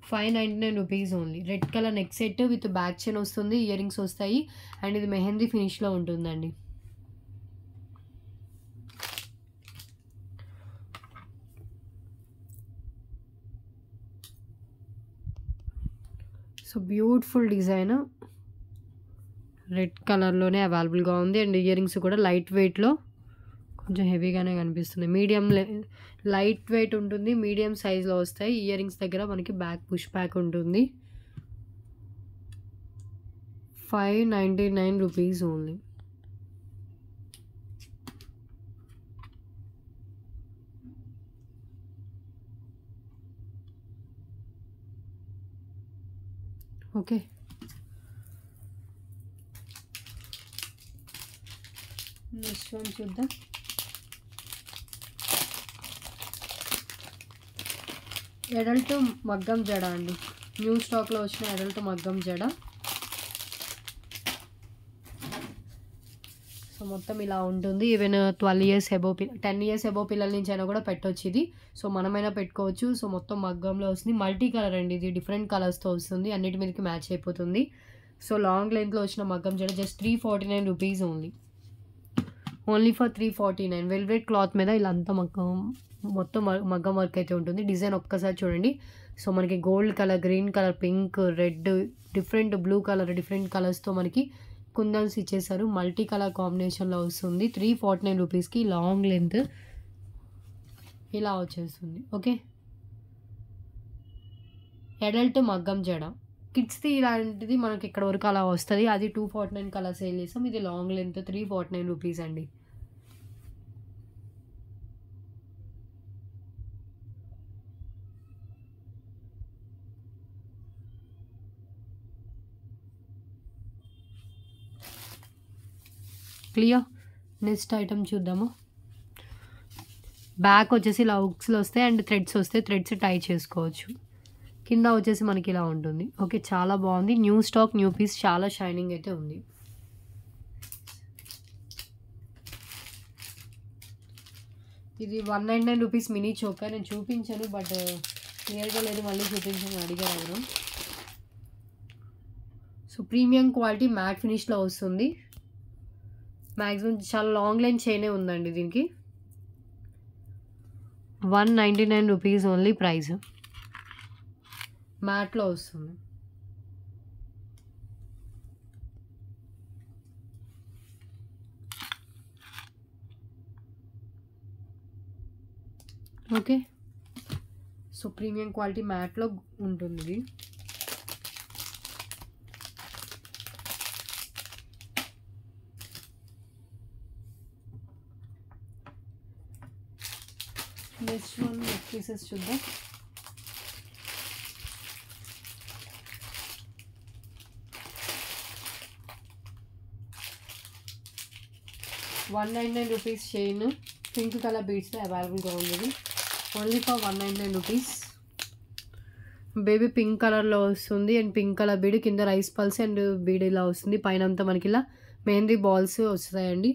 599 rupees only. Red colour neck set with back chain వస్తుంది, ఇయర్ రింగ్స్ వస్తాయి అండ్ ఇది మెహందీ ఫినిష్లో ఉంటుందండి. సో బ్యూటిఫుల్ డిజైన్ రెడ్ కలర్లోనే అవైలబుల్గా ఉంది అండ్ ఇయర్ రింగ్స్ కూడా లైట్ వెయిట్లో కొంచెం హెవీగానే కనిపిస్తుంది. మీడియం లైట్ వెయిట్ ఉంటుంది, మీడియం సైజ్లో వస్తాయి. ఇయర్ రింగ్స్ దగ్గర మనకి బ్యాక్ పుష్ బ్యాక్ ఉంటుంది. 599 rupees only. Okay, next one చూద్దాం. ఎడల్ట్ మగ్గం జడ అండి, న్యూ స్టాక్లో వచ్చిన ఎడల్ట్ మగ్గం జడ. సో మొత్తం ఇలా ఉంటుంది. Even 12 years above 10 years above పిల్లల నుంచి అయినా కూడా పెట్టవచ్చు ఇది. సో మనమైనా పెట్టుకోవచ్చు. సో మొత్తం మగ్గంలో వస్తుంది. మల్టీ కలర్ అండి, ఇది డిఫరెంట్ కలర్స్తో వస్తుంది, అన్నిటి మీదకి మ్యాచ్ అయిపోతుంది. సో లాంగ్ లెంత్లో వచ్చిన మగ్గం జడ just 349 rupees only. Only for 349. Velvet cloth మీద ఇలా అంతా మొత్తం మగ్గం వర్క్ అయితే ఉంటుంది. డిజైన్ ఒక్కసారి చూడండి. సో మనకి gold colour, green colour, pink, red, different blue colour, different కలర్స్తో మనకి కుందన్స్ ఇచ్చేసారు. మల్టీ కలర్ కాంబినేషన్లో వస్తుంది. 349 రూపీస్కి లాంగ్ లెంత్ ఇలా వచ్చేస్తుంది. ఓకే, అడల్ట్ మగ్గం జడ. కిడ్స్ది ఇలాంటిది మనకి ఇక్కడ వరకు అలా వస్తుంది. అది 249 కలర్ సేల్ చేస్తాం. ఇది లాంగ్ లెంత్ 349 రూపీస్ అండి. క్లియర్. నెక్స్ట్ ఐటమ్ చూద్దాము. బ్యాక్ వచ్చేసి ఇలా హుక్స్లో వస్తాయి అండ్ థ్రెడ్స్ వస్తాయి, థ్రెడ్స్ టై చేసుకోవచ్చు. కింద వచ్చేసి మనకి ఇలా ఉంటుంది. ఓకే, చాలా బాగుంది. న్యూ స్టాక్, న్యూ పీస్, చాలా షైనింగ్ అయితే ఉంది. ఇది 199 రూపీస్ మినీ చోకా. నేను చూపించాను బట్ క్లియర్గా లేదు, మళ్ళీ చూపించాను అడిగారు ఎవరు. సో ప్రీమియం క్వాలిటీ మ్యాట్ ఫినిష్లో వస్తుంది. మ్యాక్సిమం చాలా లాంగ్ లైన్ చైనే ఉందండి దీనికి. 199 రూపీస్ ఓన్లీ ప్రైస్. మ్యాట్లో వస్తుంది. ఓకే, సో ప్రీమియం క్వాలిటీ మ్యాట్లో ఉంటుంది. నెక్స్ట్ వన్ నెక్ పీసెస్ చూద్దాం. ₹199 చైన్, పింక్ కలర్ బీడ్స్లో అవైలబుల్గా ఉంది. Only for 199 rupees. Baby pink కలర్లో వస్తుంది అండ్ పింక్ కలర్ బీడ్, కింద రైస్ పల్స్ అండ్ బీడ్ ఇలా వస్తుంది. పైన అంతా మనకి ఇలా మెహందీ బాల్స్ వస్తాయండి.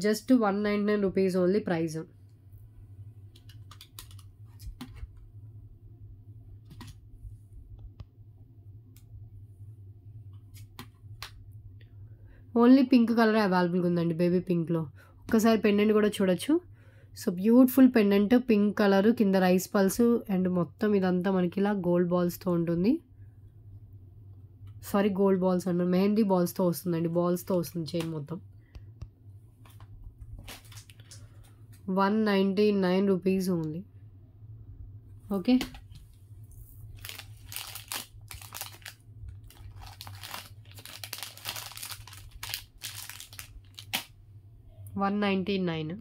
Just 199 rupees only price. Only pink colour అవైలబుల్గా ఉందండి, బేబీ పింక్లో. ఒక్కసారి పెండెంట్ కూడా చూడొచ్చు. So beautiful pendant pink colour కింద రైస్ పల్స్ అండ్ మొత్తం ఇదంతా మనకి ఇలా గోల్డ్ బాల్స్తో ఉంటుంది. సారీ గోల్డ్ బాల్స్ అన్నారు, మెహందీ బాల్స్తో వస్తుందండి, బాల్స్తో వస్తుంది చైన్ మొత్తం. 199 రూపీస్ ఓన్లీ. ఓకే, $199.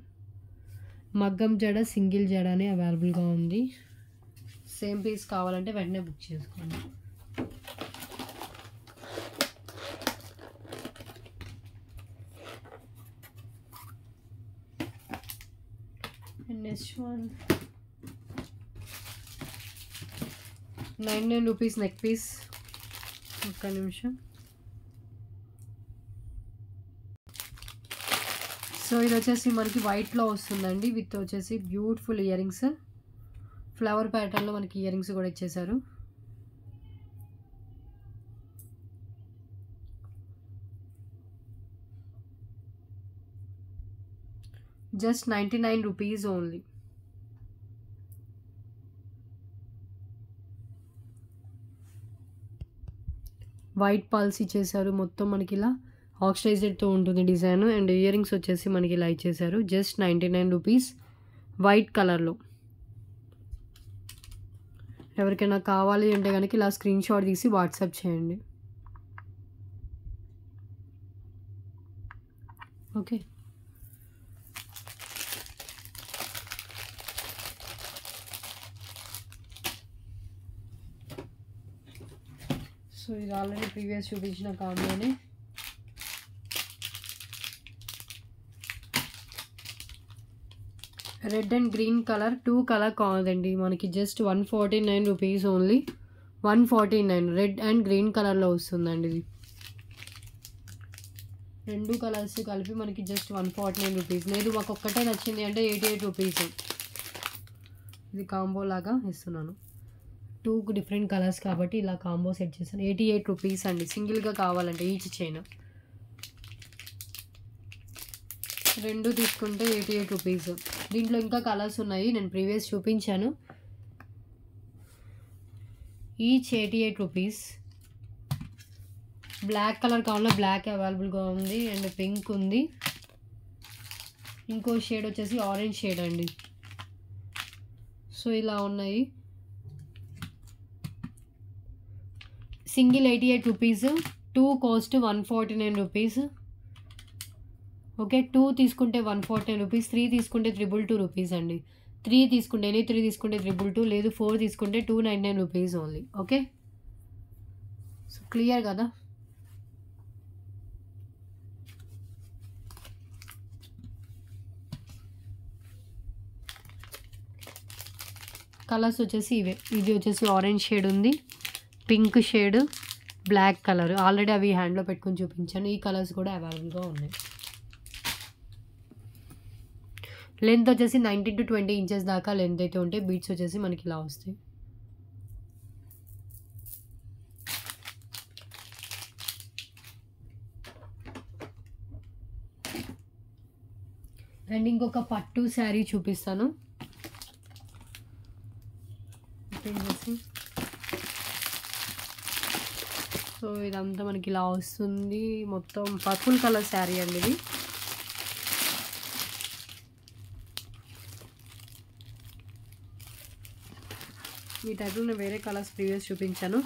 మగ్గం జడ సింగిల్ జడ అని అవైలబుల్గా ఉంది. సేమ్ పీస్ కావాలంటే వెంటనే బుక్ చేసుకోండి. Next one 99 rupees neck piece. ఒక్క నిమిషం. సో ఇది వచ్చేసి మనకి వైట్లో వస్తుందండి, విత్ వచ్చేసి బ్యూటిఫుల్ ఇయర్ రింగ్స్, ఫ్లవర్ ప్యాటర్న్లో మనకి ఇయర్ రింగ్స్ కూడా ఇచ్చేసారు. Just 99 rupees only. White pulse ఇచ్చేసారు, మొత్తం మనకి ఇలా ఆక్సిడైజ్డ్తో ఉంటుంది డిజైన్. అండ్ ఇయర్ రింగ్స్ వచ్చేసి మనకి ఇలా ఇచ్చేసారు. జస్ట్ 99 రూపీస్ వైట్ కలర్లో. ఎవరికైనా కావాలి అంటే కనుక ఇలా స్క్రీన్ షాట్ తీసి వాట్సాప్ చేయండి. ఓకే, సో ఇది ఆల్రెడీ ప్రీవియస్ చూపించిన కాంబోనే. Red and green colour 2 colour కాదండి మనకి, just 149 rupees only. 149 red and green కలర్లో వస్తుందండి. ఇది 2 కలర్స్ కలిపి మనకి జస్ట్ 149 రూపీస్. లేదు మాకు ఒక్కటే నచ్చింది అంటే 88 రూపీస్. ఇది కాంబో లాగా ఇస్తున్నాను, 2 డిఫరెంట్ కలర్స్ కాబట్టి ఇలా కాంబో సెట్ చేశాను. 88 రూపీస్ అండి సింగిల్గా కావాలంటే ఈచ్ చైన్. 2 తీసుకుంటే 88 రూపీస్. దీంట్లో ఇంకా కలర్స్ ఉన్నాయి, నేను ప్రీవియస్ చూపించాను. Each 88 rupees. బ్లాక్ కలర్ కావాలో బ్లాక్ అవైలబుల్గా ఉంది, అండ్ పింక్ ఉంది. ఇంకో షేడ్ వచ్చేసి ఆరెంజ్ షేడ్ అండి. సో ఇలా ఉన్నాయి. Single 88 rupees, 2 cost 149 rupees. Okay, 2 తీసుకుంటే 149 రూపీస్, 3 తీసుకుంటే 222 రూపీస్ అండి. 3 తీసుకుంటే 3 తీసుకుంటే 222, లేదు 4 తీసుకుంటే 299 rupees only. Okay, so clear కదా. కలర్స్ వచ్చేసి ఇవే. ఇది వచ్చేసి ఆరెంజ్ షేడ్ ఉంది, pink shade, black colour. Already అవి హ్యాండ్లో పెట్టుకొని చూపించాను. ఈ కలర్స్ కూడా అవైలబుల్గా ఉన్నాయి. లెంత్ వచ్చేసి 19 to 20 ఇంచెస్ దాకా లెంత్ అయితే ఉంటాయి. బీట్స్ వచ్చేసి మనకి ఇలా వస్తాయి. అండ్ ఇంకొక పట్టు శారీ చూపిస్తాను. సో ఇదంతా మనకి ఇలా వస్తుంది, మొత్తం పర్పుల్ కలర్ శారీ అండి ఇది. ఈ టైప్లో నేను వేరే కలర్స్ ప్రీవియస్ చూపించాను.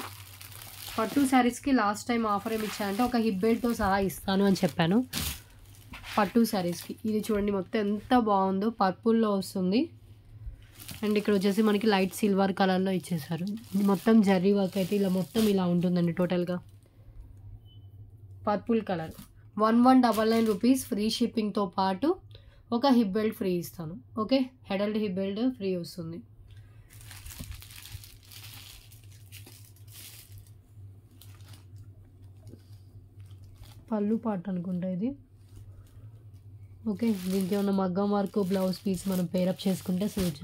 పట్టు శారీస్కి లాస్ట్ టైం ఆఫర్ ఏమి ఇచ్చానంటే ఒక హిప్ బెల్ట్తో సహా ఇస్తాను అని చెప్పాను. పట్టు శారీస్కి ఇది చూడండి, మొత్తం ఎంత బాగుందో, పర్పుల్లో వస్తుంది. అండ్ ఇక్కడ వచ్చేసి మనకి లైట్ సిల్వర్ కలర్లో ఇచ్చేసారు. మొత్తం జరీ వర్క్ అయితే ఇలా మొత్తం ఇలా ఉంటుందండి. టోటల్గా పర్పుల్ కలర్. 1199 రూపీస్ ఫ్రీ షిప్పింగ్తో పాటు ఒక హిప్ బెల్ట్ ఫ్రీ ఇస్తాను. ఓకే, హెడల్డ్ హిప్ బెల్ట్ ఫ్రీ వస్తుంది. పళ్ళు పాట అనుకుంటా ఇది. ఓకే, దీనికి ఏమన్నా మగ్గం వర్క్ బ్లౌజ్ పీస్ మనం పేరప్ చేసుకుంటే సూచ్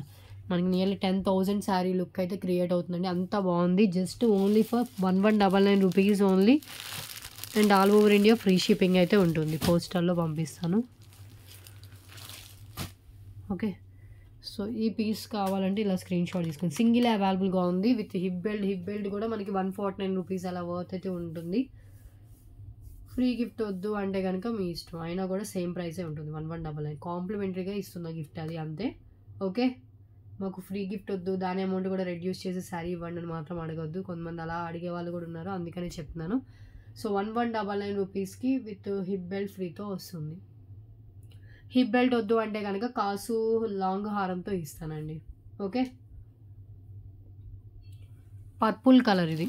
మనకి నియర్లీ 10,000 శారీ లుక్ అయితే క్రియేట్ అవుతుందండి. అంత బాగుంది. Just only for 1199 rupees only. And all over India free shipping అయితే ఉంటుంది. పోస్టల్లో పంపిస్తాను. ఓకే, సో ఈ పీస్ కావాలంటే ఇలా స్క్రీన్ షాట్ తీసుకుని సింగిల్ అవైలబుల్గా ఉంది విత్ హిప్ బెల్ట్ కూడా మనకి 149 రూపీస్ అలా వర్త్ అయితే ఉంటుంది. ఫ్రీ గిఫ్ట్ వద్దు అంటే కనుక మీ ఇష్టం, అయినా కూడా సేమ్ ప్రైసే ఉంటుంది 1199. కాంప్లిమెంటరీగా ఇస్తున్న గిఫ్ట్ అది అంతే. ఓకే, మాకు ఫ్రీ గిఫ్ట్ వద్దు, దాని అమౌంట్ కూడా రెడ్యూస్ చేసి శారీ ఇవ్వండి అని మాత్రం అడగొద్దు. కొంతమంది అలా అడిగే వాళ్ళు కూడా ఉన్నారు, అందుకనే చెప్తున్నాను. సో 1199 రూపీస్కి విత్ హిప్ బెల్ట్ ఫ్రీతో వస్తుంది. హిప్ బెల్ట్ వద్దు అంటే కనుక కాసు లాంగ్ హారంతో ఇస్తానండి. ఓకే, పర్పుల్ కలర్ ఇది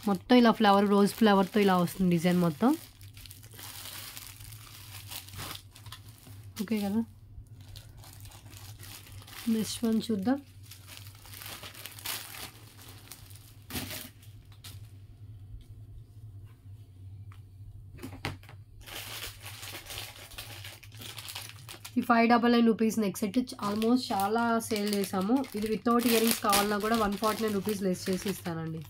మొత్తం ఇలా ఫ్లవర్ రోజ్ ఫ్లవర్తో ఇలా వస్తుంది డిజైన్ మొత్తం. ఓకే కదా, నెక్స్ట్ వన్ చూద్దాం. ఈ 599 రూపీస్ నెక్స్ట్ సెట్ ఆల్మోస్ట్ చాలా సేల్ చేసాము. ఇది వితౌట్ ఇయర్ రింగ్స్ కావాలన్నా కూడా 149 రూపీస్ లెస్ చేసి ఇస్తానండి.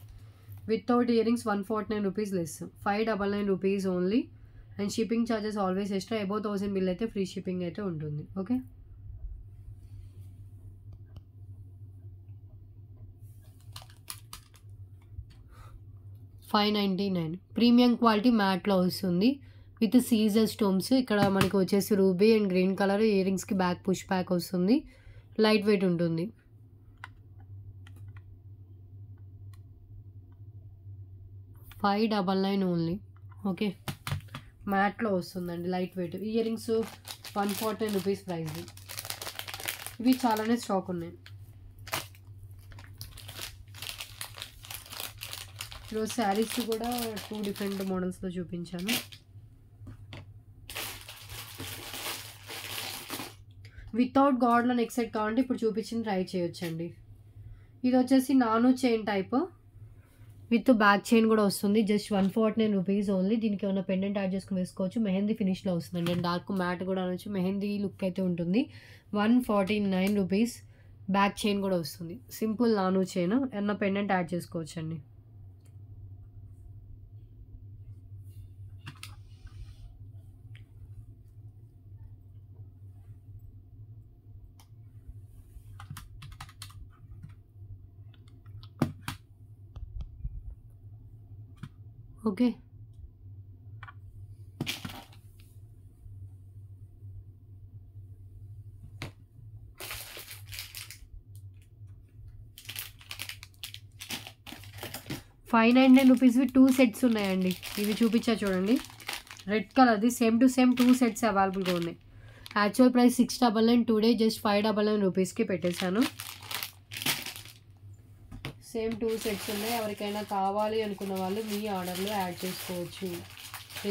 Without earrings 149 rupees less, 599 rupees only. And shipping charges always extra. Above 1000 bill అయితే ఫ్రీ షిప్పింగ్ అయితే ఉంటుంది. ఓకే, $599 ప్రీమియం క్వాలిటీ మ్యాట్లో వస్తుంది విత్ సీజర్ స్టోన్స్. ఇక్కడ మనకి వచ్చేసి రూబీ అండ్ గ్రీన్ కలర్. ఇయర్ రింగ్స్కి బ్యాక్ పుష్ బ్యాక్ వస్తుంది, లైట్ వెయిట్ ఉంటుంది. $599 ఓన్లీ. ఓకే, మ్యాట్లో వస్తుందండి, light weight. Earrings 149 rupees price. ఇవి చాలానే స్టాక్ ఉన్నాయి. ఈరోజు శారీస్ కూడా 2 డిఫరెంట్ మోడల్స్లో చూపించాను. వితౌట్ గాడ్లో నెక్ సెట్ కావాలంటే ఇప్పుడు చూపించింది ట్రై చేయొచ్చండి. ఇది వచ్చేసి నాను chain type with back chain కూడా వస్తుంది. Just 149 rupees only. దీనికి ఏమైనా పెండెంట్ యాడ్ చేసుకుని వేసుకోవచ్చు. మెహందీ ఫినిష్లో వస్తుందండి, అండ్ డార్క్ మ్యాట్ కూడా అనొచ్చు. మెహందీ లుక్ అయితే ఉంటుంది. 149 రూపీస్. బ్యాక్ చైన్ కూడా వస్తుంది, సింపుల్ నాను చైన్. ఏమన్నా పెండెంట్ యాడ్ చేసుకోవచ్చు అండి. ఓకే, $599 రూపీస్వి 2 సెట్స్ ఉన్నాయండి. ఇవి చూపించా చూడండి, రెడ్ కలర్ది సేమ్ టు సేమ్ 2 సెట్స్ అవైలబుల్గా ఉన్నాయి. యాక్చువల్ ప్రైస్ 699, టుడే జస్ట్ 599 రూపీస్కి పెట్టేశాను. సేమ్ 2 సెట్స్ ఉన్నాయి. ఎవరికైనా కావాలి అనుకున్న వాళ్ళు మీ ఆర్డర్లో యాడ్ చేసుకోవచ్చు.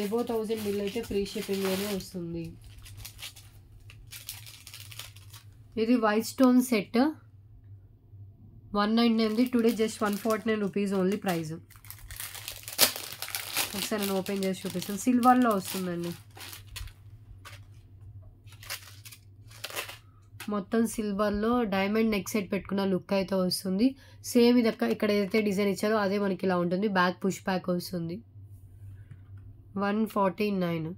అబౌవ్ 1000 బిల్ అయితే ఫ్రీ షిప్పింగ్లోనే వస్తుంది. ఇది white stone set 199, today just 149 rupees only price. ఒకసారి నేను ఓపెన్ చేసి చూపిస్తాను. సిల్వర్లో వస్తుందండి, మొత్తం సిల్వర్లో డైమండ్ నెక్ సెట్ పెట్టుకున్న లుక్ అయితే వస్తుంది. సేమ్ ఇది ఇక్కడ ఏదైతే డిజైన్ ఇచ్చారో అదే మనకి ఇలా ఉంటుంది. బ్యాక్ పుష్ బ్యాక్ వస్తుంది. 149.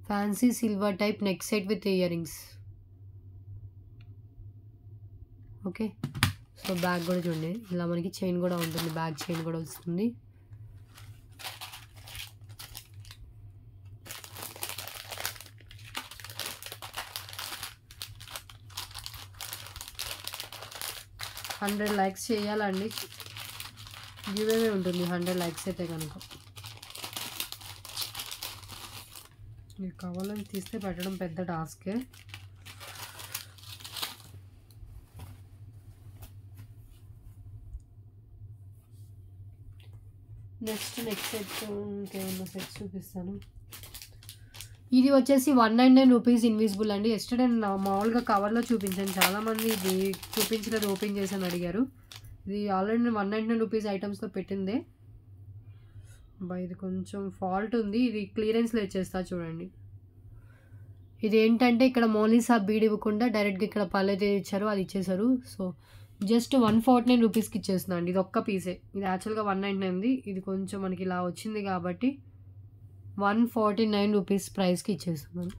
Fancy silver type neck set with ear rings. Okay, so back కూడా చూడండి, ఇలా మనకి చైన్ కూడా ఉంటుంది, బ్యాక్ చైన్ కూడా వస్తుంది. హండ్రెడ్ లైక్స్ చేయాలండి, గివేవే ఉంటుంది 100 లైక్స్ అయితే కనుక. మీరు కావాలని తీస్తే పెట్టడం పెద్ద టాస్కే. నెక్స్ట్ సెట్ ఇంకేమన్నా సెట్స్ చూపిస్తాను. ఇది వచ్చేసి 199 రూపీస్ ఇన్విజిబుల్ అండి. ఎస్టర్డే మామూలుగా కవర్లో చూపించాను, చాలామంది ఇది చూపించలేదు ఓపెన్ చేసి అడిగారు. ఇది ఆల్రెడీ నేను 199 రూపీస్ ఐటమ్స్లో పెట్టిందే. ఇది కొంచెం ఫాల్ట్ ఉంది, ఇది క్లియరెన్స్లో ఇచ్చేస్తా చూడండి. ఇది ఏంటంటే ఇక్కడ మోలీసా బీడ్ ఇవ్వకుండా డైరెక్ట్గా ఇక్కడ పల్లెతే ఇచ్చారు, అది ఇచ్చేసారు. సో జస్ట్ 149 రూపీస్కి ఇచ్చేస్తున్నాను అండి. ఇది ఒక్క పీసే. ఇది యాక్చువల్గా 199, ఇది కొంచెం మనకి ఇలా వచ్చింది కాబట్టి 149 రూపీస్ ప్రైస్కి ఇచ్చేస్తున్నాను.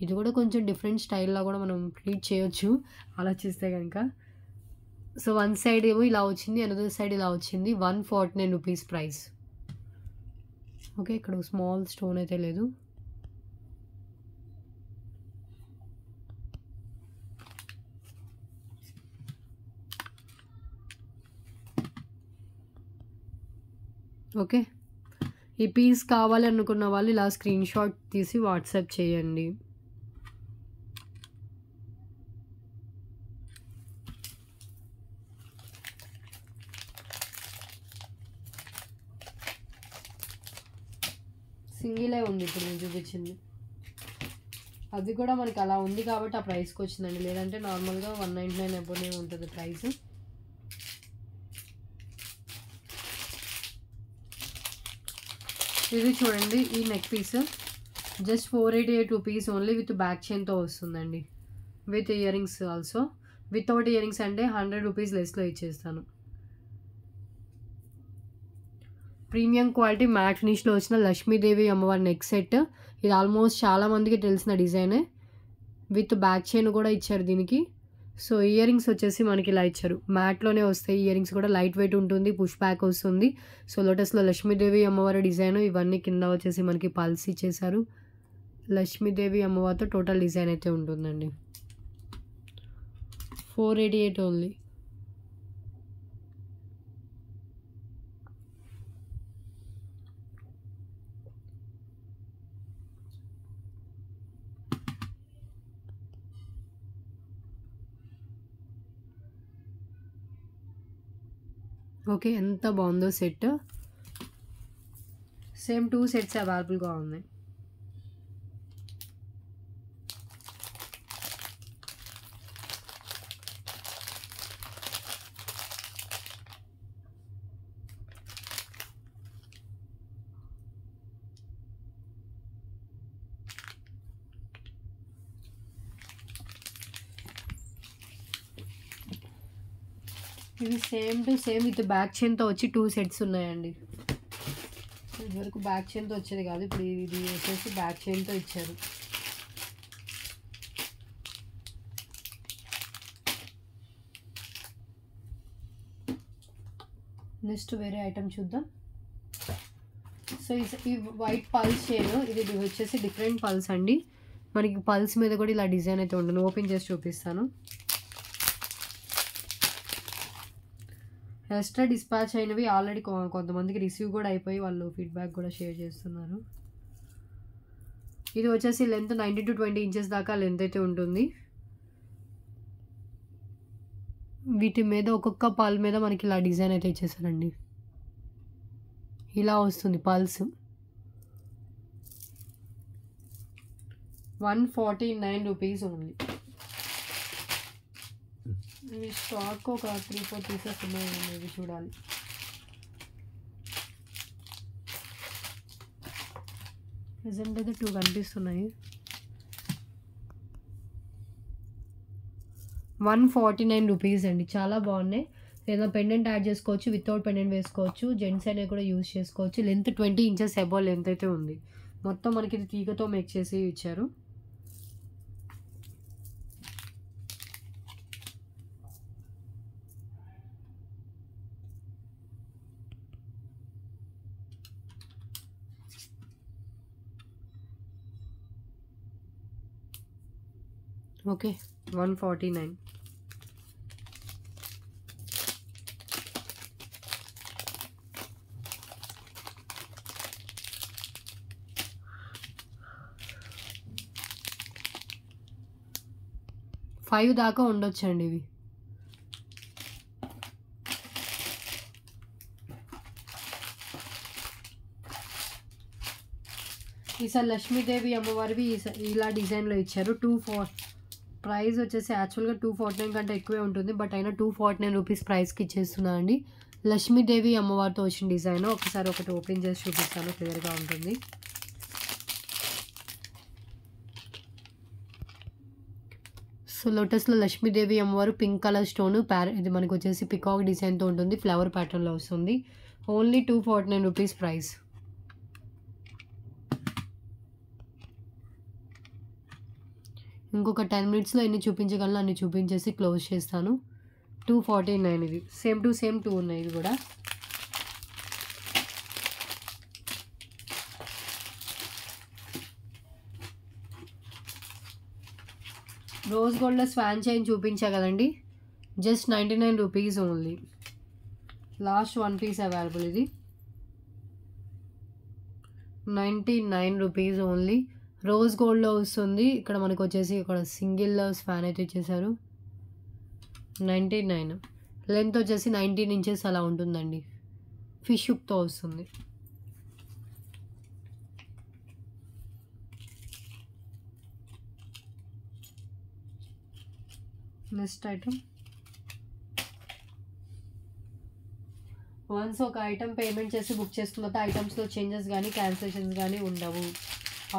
ఇది కూడా కొంచెం డిఫరెంట్ స్టైల్‌లో కూడా మనం ట్రీట్ చేయొచ్చు ఆలోచిస్తే గనుక. సో, వన్ సైడ్ ఏమో ఇలా వచ్చింది. అనదర్ సైడ్ ఇలా వచ్చింది. 149 రూపీస్ ప్రైస్. ఓకే. ఇక్కడ స్మాల్ స్టోన్ అయితే లేదు. ఓకే. ఈ పీస్ కావాలి అనుకున్న వాళ్ళు ఇలా స్క్రీన్‌షాట్ తీసి వాట్సాప్ చేయండి. సింగిలే ఉంది ఇప్పుడు నేను చూపించింది. అది కూడా మనకి అలా ఉంది కాబట్టి ఆ ప్రైస్‌కి వచ్చిందండి. లేదంటే నార్మల్‌గా 199 అబోనే ఉంటుంది ప్రైస్. ఇది చూడండి ఈ neck piece just 488 rupees only with back చైన్‌తో వస్తుందండి. With earrings also. Without earrings అంటే 100 రూపీస్ లెస్‌లో ఇచ్చేస్తాను. ప్రీమియం క్వాలిటీ మ్యాట్ ఫినిష్లో వచ్చిన లక్ష్మీదేవి అమ్మవారి నెక్ సెట్. ఇది ఆల్మోస్ట్ చాలా మందికి తెలిసిన డిజైనే. విత్ బ్యాక్ చైన్ కూడా ఇచ్చారు దీనికి. సో ఇయర్ రింగ్స్ వచ్చేసి మనకి ఇలా ఇచ్చారు. మ్యాట్లోనే వస్తాయి ఇయర్ రింగ్స్ కూడా. లైట్ వెయిట్ ఉంటుంది. పుష్ బ్యాక్ వస్తుంది. సో లోటస్లో లక్ష్మీదేవి అమ్మవారి డిజైన్. ఇవన్నీ కింద వచ్చేసి మనకి పల్స్ ఇచ్చేసారు. లక్ష్మీదేవి అమ్మవారితో టోటల్ డిజైన్ అయితే ఉంటుందండి. 488 ఓన్లీ. ఓకే. ఎంత బాగుందో సెట్. సేమ్ 2 సెట్స్ అవైలబుల్గా ఉన్నాయి. ఇది same to same with back చైన్తో వచ్చి 2 సెట్స్ ఉన్నాయండి. ఇదివరకు బ్యాక్ చైన్తో వచ్చేది కాదు. ఇప్పుడు ఇది వచ్చేసి బ్యాక్ చైన్తో ఇచ్చారు. నెక్స్ట్ వేరే ఐటమ్ చూద్దాం. సో ఈ వైట్ పల్స్ చైన్ ఇది వచ్చేసి డిఫరెంట్ పల్స్ అండి. మనకి పల్స్ మీద కూడా ఇలా డిజైన్ అయితే ఉంటుంది. ఓపెన్ చేసి చూపిస్తాను. ఎక్స్ట్రా డిస్పాచ్ అయినవి ఆల్రెడీ కొంతమందికి రిసీవ్ కూడా అయిపోయి వాళ్ళు ఫీడ్బ్యాక్ కూడా షేర్ చేస్తున్నారు. ఇది వచ్చేసి లెంత్ 19 to 20 ఇంచెస్ దాకా లెంత్ అయితే ఉంటుంది. వీటి మీద ఒక్కొక్క పల్ మీద మనకి ఇలా డిజైన్ అయితే ఇచ్చేసారండి. ఇలా వస్తుంది పల్స్. 149 rupees only. ఇవి స్టాక్ ఒక 3-4 పీసెస్ ఉన్నాయండి. ఇవి చూడాలి. ప్రెజెంట్ అయితే 2 కనిపిస్తున్నాయి. 149 రూపీస్ అండి. చాలా బాగున్నాయి. ఏదైనా పెండెంట్ యాడ్ చేసుకోవచ్చు. వితౌట్ పెండెంట్ వేసుకోవచ్చు. జెంట్స్ అనేవి కూడా యూజ్ చేసుకోవచ్చు. లెంత్ 20 ఇంచెస్ అబోవ్ లెంత్ అయితే ఉంది. మొత్తం మనకి ఇది తీగతో మేక్ చేసి ఇచ్చారు. ఓకే. 149. ఫైవ్ దాకా ఉండొచ్చండి ఇవి. ఈసారి లక్ష్మీదేవి అమ్మవారివి ఇలా డిజైన్లో ఇచ్చారు. 2 ప్రైస్ వచ్చేసి యాక్చువల్గా 249 కంటే ఎక్కువే ఉంటుంది. బట్ అయినా 249 రూపీస్ ప్రైస్కి ఇచ్చేస్తున్నా అండి. లక్ష్మీదేవి అమ్మవారితో వచ్చిన డిజైన్. ఒకసారి ఒకటి ఓపెన్ చేసి చూపిస్తాను. క్లియర్గా ఉంటుంది. సో లోటస్లో లక్ష్మీదేవి అమ్మవారు పింక్ కలర్ స్టోన్ ఇది మనకు వచ్చేసి పికాక్ డిజైన్తో ఉంటుంది. ఫ్లవర్ ప్యాటర్న్లో వస్తుంది. Only 249 rupees price. ఇంకొక 10 మినిట్స్‌లో ఎన్ని చూపించగలనో అన్ని చూపించేసి క్లోజ్ చేస్తాను. 249 ఇది. సేమ్ టు సేమ్ 2 ఉన్నాయి ఇది కూడా. రోజ్ గోల్డ్‌లో స్వాన్ చైన్ చూపించా కదండి. Just 99 rupees only. Last 1 piece available ఇది. 99 రూపీస్ ఓన్లీ. రోజ్ గోల్డ్‌లో వస్తుంది. ఇక్కడ మనకు వచ్చేసి ఇక్కడ సింగిల్ స్వాన్ అయితే ఇచ్చేసారు. 99. లెంత్ వచ్చేసి 19 ఇంచెస్ అలా ఉంటుందండి. ఫిష్ హుక్‌తో వస్తుంది. Next item. వన్స్ ఒక ఐటమ్ పేమెంట్ చేసి బుక్ చేసుకున్న తర్వాత ఐటమ్స్లో చేంజెస్ కానీ క్యాన్సిలేషన్స్ కానీ ఉండవు.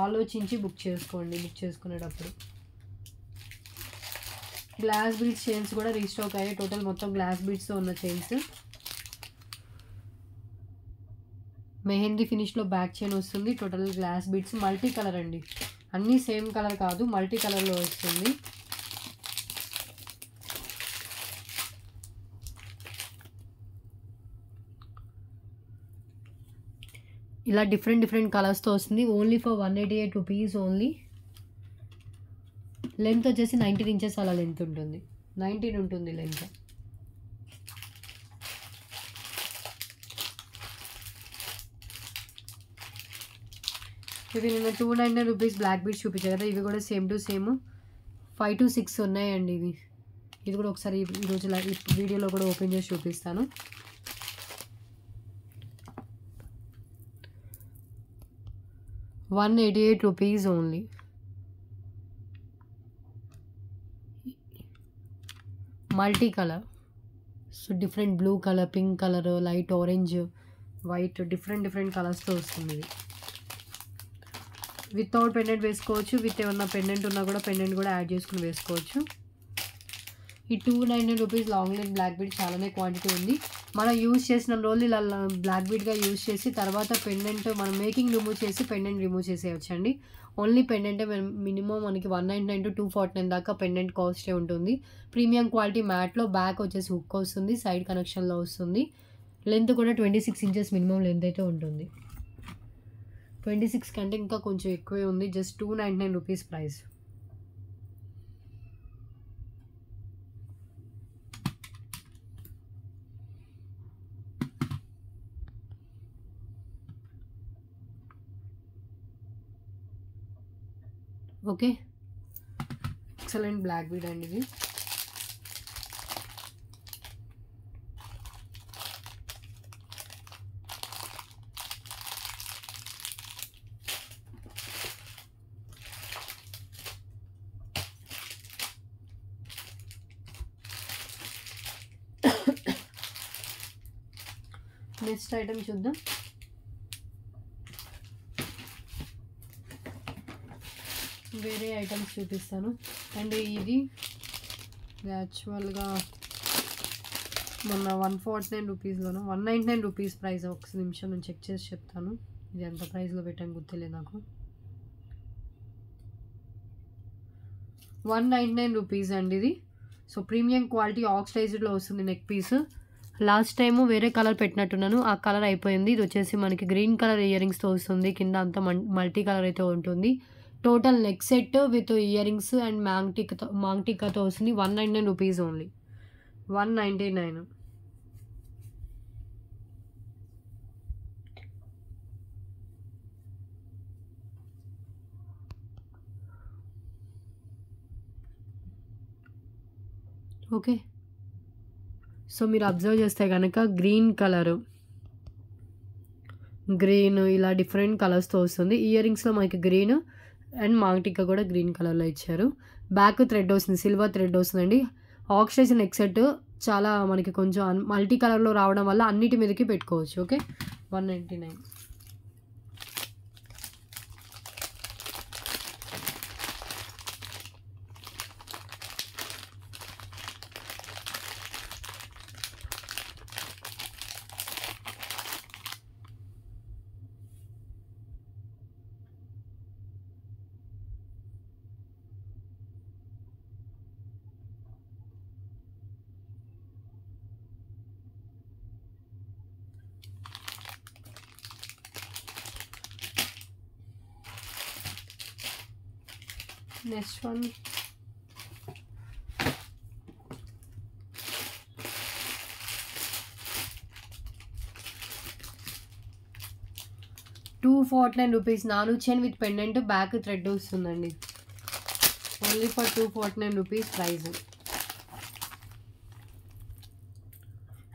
ఆలోచించి బుక్ చేసుకోండి బుక్ చేసుకునేటప్పుడు. గ్లాస్ బీడ్స్ చైన్స్ కూడా రీస్టాక్ అయ్యాయి. టోటల్ మొత్తం గ్లాస్ బీడ్స్తో ఉన్న చైన్స్. మెహందీ ఫినిష్లో బ్యాక్ చైన్ వస్తుంది. Total glass beads multi colour అండి. అన్నీ సేమ్ కలర్ కాదు, మల్టీ కలర్లో వస్తుంది. ఇలా డిఫరెంట్ కలర్స్తో వస్తుంది. Only for 188 rupees only. Length వచ్చేసి 19 ఇంచెస్ అలా లెంత్ ఉంటుంది. 19 ఉంటుంది లెంత్. ఇవి నేను 299 రూపీస్ బ్లాక్ బీడ్స్ చూపించాను కదా, ఇవి కూడా సేమ్ టు సేమ్ 5 to 6 ఉన్నాయండి ఇవి. ఇది కూడా ఒకసారి ఈరోజు వీడియోలో కూడా ఓపెన్ చేసి చూపిస్తాను. ₹188 only. Multi colour. So different blue colour, pink colour, light orange, white, different కలర్స్తో వస్తుంది ఇది. వితౌట్ పెండెంట్ వేసుకోవచ్చు. విత్ ఏమన్నా పెండెంట్ ఉన్నా కూడా పెండెంట్ కూడా యాడ్ చేసుకుని వేసుకోవచ్చు. ఈ 299 rupees long length black bead చాలానే క్వాంటిటీ ఉంది. మనం యూజ్ చేసిన రోజులు ఇలా బ్లాక్ బీడ్గా యూజ్ చేసి తర్వాత పెండెంట్ మనం మేకింగ్ రిమూవ్ చేసి పెండెంట్ రిమూవ్ చేసేయచ్చండి. ఓన్లీ పెండెంటే మినిమం మనకి 199 to 249 దాకా పెండెంట్ కాస్టే ఉంటుంది. ప్రీమియం క్వాలిటీ మ్యాట్లో బ్యాక్ వచ్చేసి హుక్ వస్తుంది, సైడ్ కనెక్షన్లో వస్తుంది. లెంత్ కూడా 26 ఇంచెస్ మినిమం లెంత్ అయితే ఉంటుంది. 26 కంటే ఇంకా కొంచెం ఎక్కువే ఉంది. Just 299 rupees price. Okay, excellent black bead అండి ఇది. నెక్స్ట్ ఐటమ్ చూద్దాం. వేరే ఐటమ్స్ చూపిస్తాను. అండ్ ఇది యాక్చువల్గా మొన్న 149 రూపీస్లోనూ 199 రూపీస్ ప్రైస్. ఒక నిమిషం నేను చెక్ చేసి చెప్తాను. ఇది ఎంత ప్రైస్లో పెట్టాను గుర్తులేదు నాకు. 199 రూపీస్ అండి ఇది. సో ప్రీమియం క్వాలిటీ ఆక్సిడైజ్డ్లో వస్తుంది నెక్ పీస్. లాస్ట్ టైము వేరే కలర్ పెట్టినట్టున్నాను, ఆ కలర్ అయిపోయింది. ఇది వచ్చేసి మనకి గ్రీన్ కలర్ ఇయర్ రింగ్స్తో వస్తుంది. కింద అంతా మల్టీ కలర్ అయితే ఉంటుంది. Total neck set with earrings and మాంగ్టికాతో వస్తుంది. 199 రూపీస్ ఓన్లీ. 199. ఓకే, సో మీరు అబ్జర్వ్ చేస్తే కనుక గ్రీన్ ఇలా డిఫరెంట్ కలర్స్తో వస్తుంది. ఇయర్ రింగ్స్లో మనకి గ్రీన్ అండ్ మాంగ్టికా కూడా గ్రీన్ కలర్లో ఇచ్చారు. బ్యాక్ థ్రెడ్ వస్తుంది, సిల్వర్ థ్రెడ్ వస్తుందండి. ఆక్సిడైజ్ నెక్ సెట్ చాలా మనకి కొంచెం మల్టీ కలర్లో రావడం వల్ల అన్నిటి మీదకి పెట్టుకోవచ్చు. ఓకే, 199. నెక్స్ట్ వన్ ₹249 నాను chain with pendant back thread వస్తుందండి. Only for ₹249 price.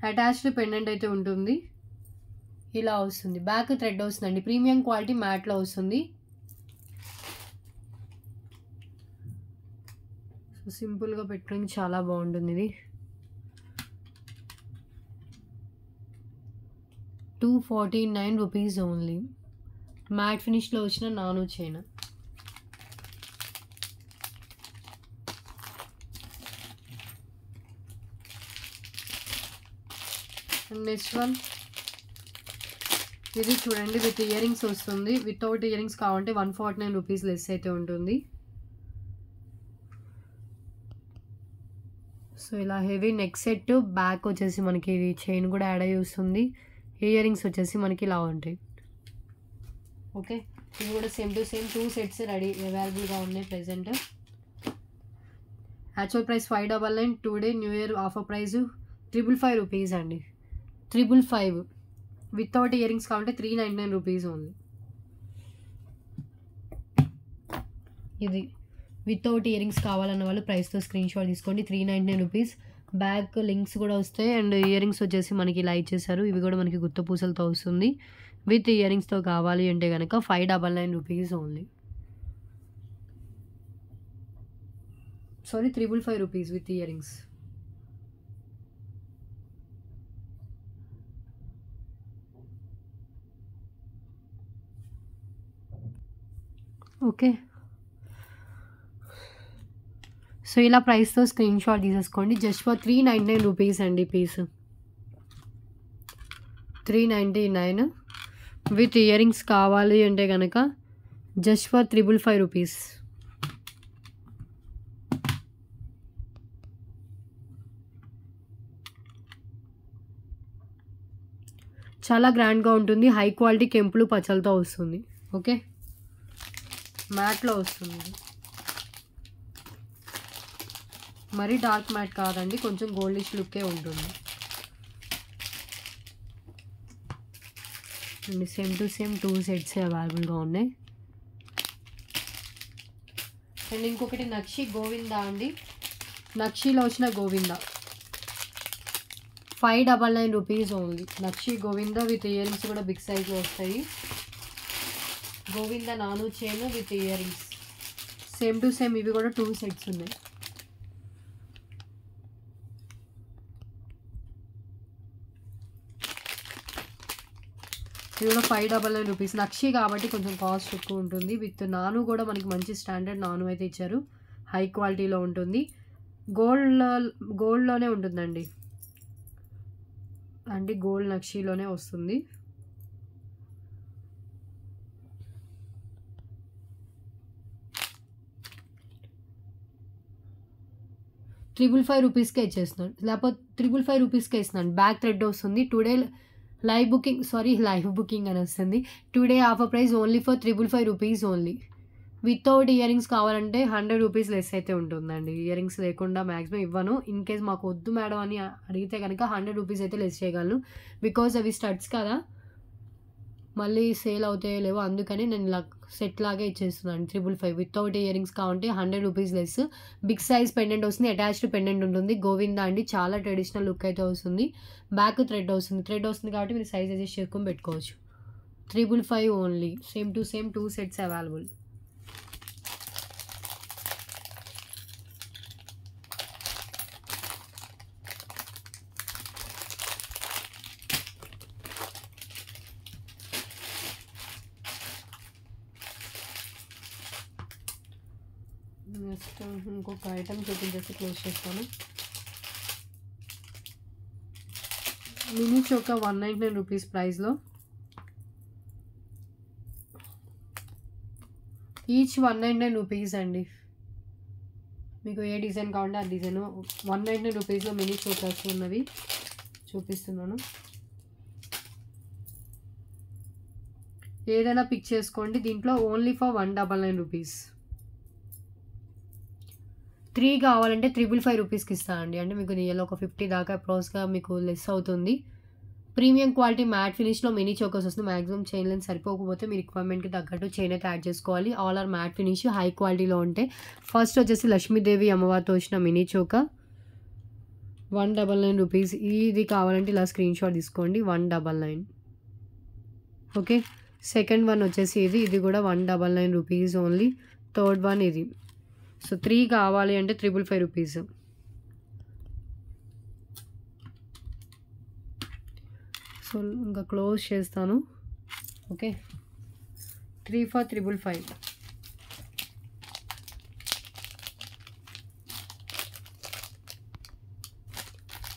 Attached pendant అయితే ఉంటుంది. ఇలా వస్తుంది, బ్యాక్ థ్రెడ్ వస్తుందండి. ప్రీమియం క్వాలిటీ మ్యాట్లో వస్తుంది. సో సింపుల్గా పెట్టుకోవడానికి చాలా బాగుంటుంది ఇది. ₹249 ఓన్లీ. మ్యాట్ ఫినిష్లో వచ్చిన నాను చైన్. నెక్స్ట్ వన్ ఇది చూడండి, విత్ ఇయర్ రింగ్స్ వస్తుంది. వితౌట్ ఇయర్ రింగ్స్ కావాలంటే ₹149 లెస్ అయితే ఉంటుంది. సో ఇలా హెవీ నెక్ సెట్, బ్యాక్ వచ్చేసి మనకి ఇది చైన్ కూడా యాడ్ అయ్యి వస్తుంది. ఇయర్ రింగ్స్ వచ్చేసి మనకి ఇలా ఉంటాయి. ఓకే, ఇది కూడా same to same 2 sets ready అవైలబుల్గా ఉన్నాయి present. Actual price $599. Today new year offer price ₹555 అండి. 555 వితౌట్ ఇయర్ రింగ్స్ కావాలంటే ₹399 ఓన్లీ. ఇది వితౌట్ ఇయర్ రింగ్స్ కావాలన్న వాళ్ళు ప్రైస్తో స్క్రీన్ షాట్ తీసుకోండి. ₹399. బ్యాక్ లింక్స్ కూడా వస్తాయి. అండ్ ఇయర్ రింగ్స్ వచ్చేసి మనకి ఇలా ఇచ్చేసారు. ఇవి కూడా మనకి గుత్త పూసలతో వస్తుంది. విత్ ఇయర్ రింగ్స్తో కావాలి అంటే కనుక ₹599 only. Sorry, ₹355 with ear rings. Okay, so ఇలా ప్రైస్తో స్క్రీన్ షాట్ తీసేసుకోండి. జస్ట్ ఫర్ ₹399 అండి పీస్. $399 విత్ ఇయర్ రింగ్స్ కావాలి అంటే కనుక జస్ట్ ఫర్ ₹555. చాలా గ్రాండ్గా ఉంటుంది. హై క్వాలిటీ కెంపులు పచ్చలతో వస్తుంది. ఓకే, మ్యాట్లో వస్తుంది. మరీ డార్క్ మ్యాట్ కాదండి, కొంచెం గోల్డిష్ లుక్కే ఉంటుంది. And same to same 2 sets అవైలబుల్గా ఉన్నాయి. అండ్ ఇంకొకటి నక్షి గోవిందా అండి. నక్షిలో వచ్చిన Govinda ₹599 only. Nakshi Govinda with ear rings కూడా బిగ్ సైజ్లో వస్తాయి. గోవిందా నాను chain with ear rings. Same to same ఇవి కూడా 2 సెట్స్ ఉన్నాయి. ఇది కూడా ₹599. నక్షి కాబట్టి కొంచెం కాస్ట్ ఎక్కువ ఉంటుంది. విత్ నాను కూడా మనకి మంచి స్టాండర్డ్ నాను అయితే ఇచ్చారు. హై క్వాలిటీలో ఉంటుంది. గోల్డ్లోనే ఉంటుందండి. అంటే గోల్డ్ నక్షిలోనే వస్తుంది. ₹555 ఇచ్చేస్తున్నాను, లేకపోతే ₹555 ఇస్తున్నాను. బ్యాక్ థ్రెడ్ వస్తుంది. టుడే లైవ్ బుకింగ్ అని వస్తుంది. Today offer price only for ₹555 only. Without ear rings కావాలంటే ₹100 లెస్ అయితే ఉంటుందండి. ఇయర్ రింగ్స్ లేకుండా మ్యాక్సిమం ఇవ్వను. ఇన్ కేస్ మాకు వద్దు మేడం అని అడిగితే కనుక ₹100 అయితే లెస్ చేయగలను. బికాజ్ అవి స్టడ్స్ కదా, మళ్ళీ సేల్ అవుతాయో లేవో, అందుకని నేను ఇలా సెట్ లాగే ఇచ్చేస్తున్నాను. 555 వితౌట్ ఇయర్ రింగ్స్ కావాలంటే ₹100 లెస్. బిగ్ సైజ్ పెండెంట్ వస్తుంది. అటాచ్డ్ పెండెంట్ ఉంటుంది. గోవిందా అండి, చాలా ట్రెడిషనల్ లుక్ అయితే వస్తుంది. బ్యాక్ థ్రెడ్ వస్తుంది కాబట్టి మీరు సైజ్ అడ్జస్ట్ చేసుకొని పెట్టుకోవచ్చు. 555 only. Same to same 2 sets available. Next ఇంకొక ఐటమ్ చూపించేసి క్లోజ్ చేస్తాను. మినీ చోకా ₹199 ప్రైస్లో. ఈచ్ ₹199 అండి. మీకు ఏ డిజైన్ కావాలంటే ఆ డిజైన్. ₹199లో మినీ చోకాస్ ఉన్నవి చూపిస్తున్నాను. ఏదైనా పిక్ చేసుకోండి. దీంట్లో ఓన్లీ ఫర్ ₹199. 3 కావాలంటే 555 రూపీస్‌కి ఇస్తా అండి. అంటే మీకు రియల్‌గా ఒక 50 దాకా అప్రాక్స్‌గా మీకు లెస్ అవుతుంది. ప్రీమియం క్వాలిటీ మ్యాట్ ఫినిష్‌లో మినీ చోకర్స్ వస్తుంది. మాక్సిమం చైన్ లెంత్ సరిపోకపోతే మీ రిక్వైర్మెంట్‌కి తగ్గట్టు చైన్ అయితే యాడ్ చేసుకోవాలి. All are matte finish high క్వాలిటీలో ఉంటాయి. ఫస్ట్ వచ్చేసి లక్ష్మీదేవి అమ్మవారితో వచ్చిన మినీ చోకర్ 199 రూపీస్. ఇది కావాలంటే ఇలా స్క్రీన్‌షాట్ తీసుకోండి 199. ఓకే. సెకండ్ వన్ వచ్చేసి ఇది కూడా 199 రూపీస్ ఓన్లీ. థర్డ్ వన్ ఇది. సో 3 కావాలి అంటే 555 రూపీస్. సో ఇంకా క్లోజ్ చేస్తాను. ఓకే. 3 ఫర్ 555.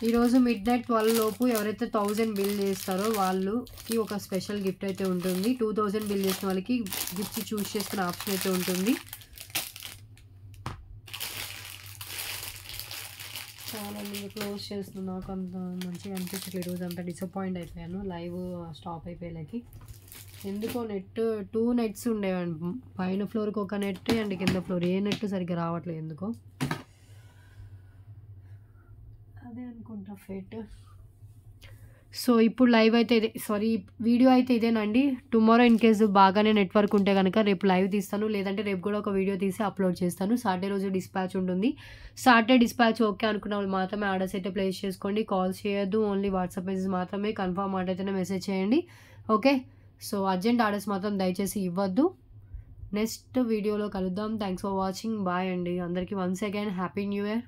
ఈరోజు మిడ్‌నైట్ 12 లోపు ఎవరైతే 1000 బిల్ చేస్తారో వాళ్ళకి ఒక స్పెషల్ గిఫ్ట్ అయితే ఉంటుంది. 2000 బిల్ చేసిన వాళ్ళకి గిఫ్ట్ చూస్ చేసుకునే ఆప్షన్ అయితే ఉంటుంది. చాలా క్లోజ్ చేస్తున్నాను. నాకు అంత మంచిగా అనిపించట్లేదు. ఈరోజు అంతా డిసప్పాయింట్ అయిపోయాను లైవ్ స్టాప్ అయిపోయేలకి. ఎందుకో నెట్ 2 నెట్స్ ఉండేవండి. పైన ఫ్లోర్కి ఒక నెట్ అండ్ కింద ఫ్లోర్ ఏ నెట్ సరిగ్గా రావట్లేదు ఎందుకో. అదే అనుకుంటా ఫేట్. సో ఇప్పుడు లైవ్ అయితే ఇదే, సారీ వీడియో అయితే ఇదేనండి. టుమారో ఇన్ కేసు బాగానే నెట్వర్క్ ఉంటే కనుక రేపు లైవ్ తీస్తాను, లేదంటే రేపు కూడా ఒక వీడియో తీసి అప్లోడ్ చేస్తాను. సాటర్డే రోజు డిస్పాచ్ ఉంటుంది. సాటర్డే డిస్పాచ్ ఓకే అనుకున్న వాళ్ళు మాత్రమే ఆర్డర్స్ అయితే ప్లేస్ చేసుకోండి. కాల్స్ చేయొద్దు, ఓన్లీ వాట్సాప్ మెసేజ్ మాత్రమే. కన్ఫర్మ్ మాట అయితేనే మెసేజ్ చేయండి. ఓకే. సో అర్జెంట్ ఆర్డర్స్ మాత్రం దయచేసి ఇవ్వద్దు. నెక్స్ట్ వీడియోలో కలుద్దాం. Thanks for watching. బాయ్ అండి అందరికీ. Once again happy new year.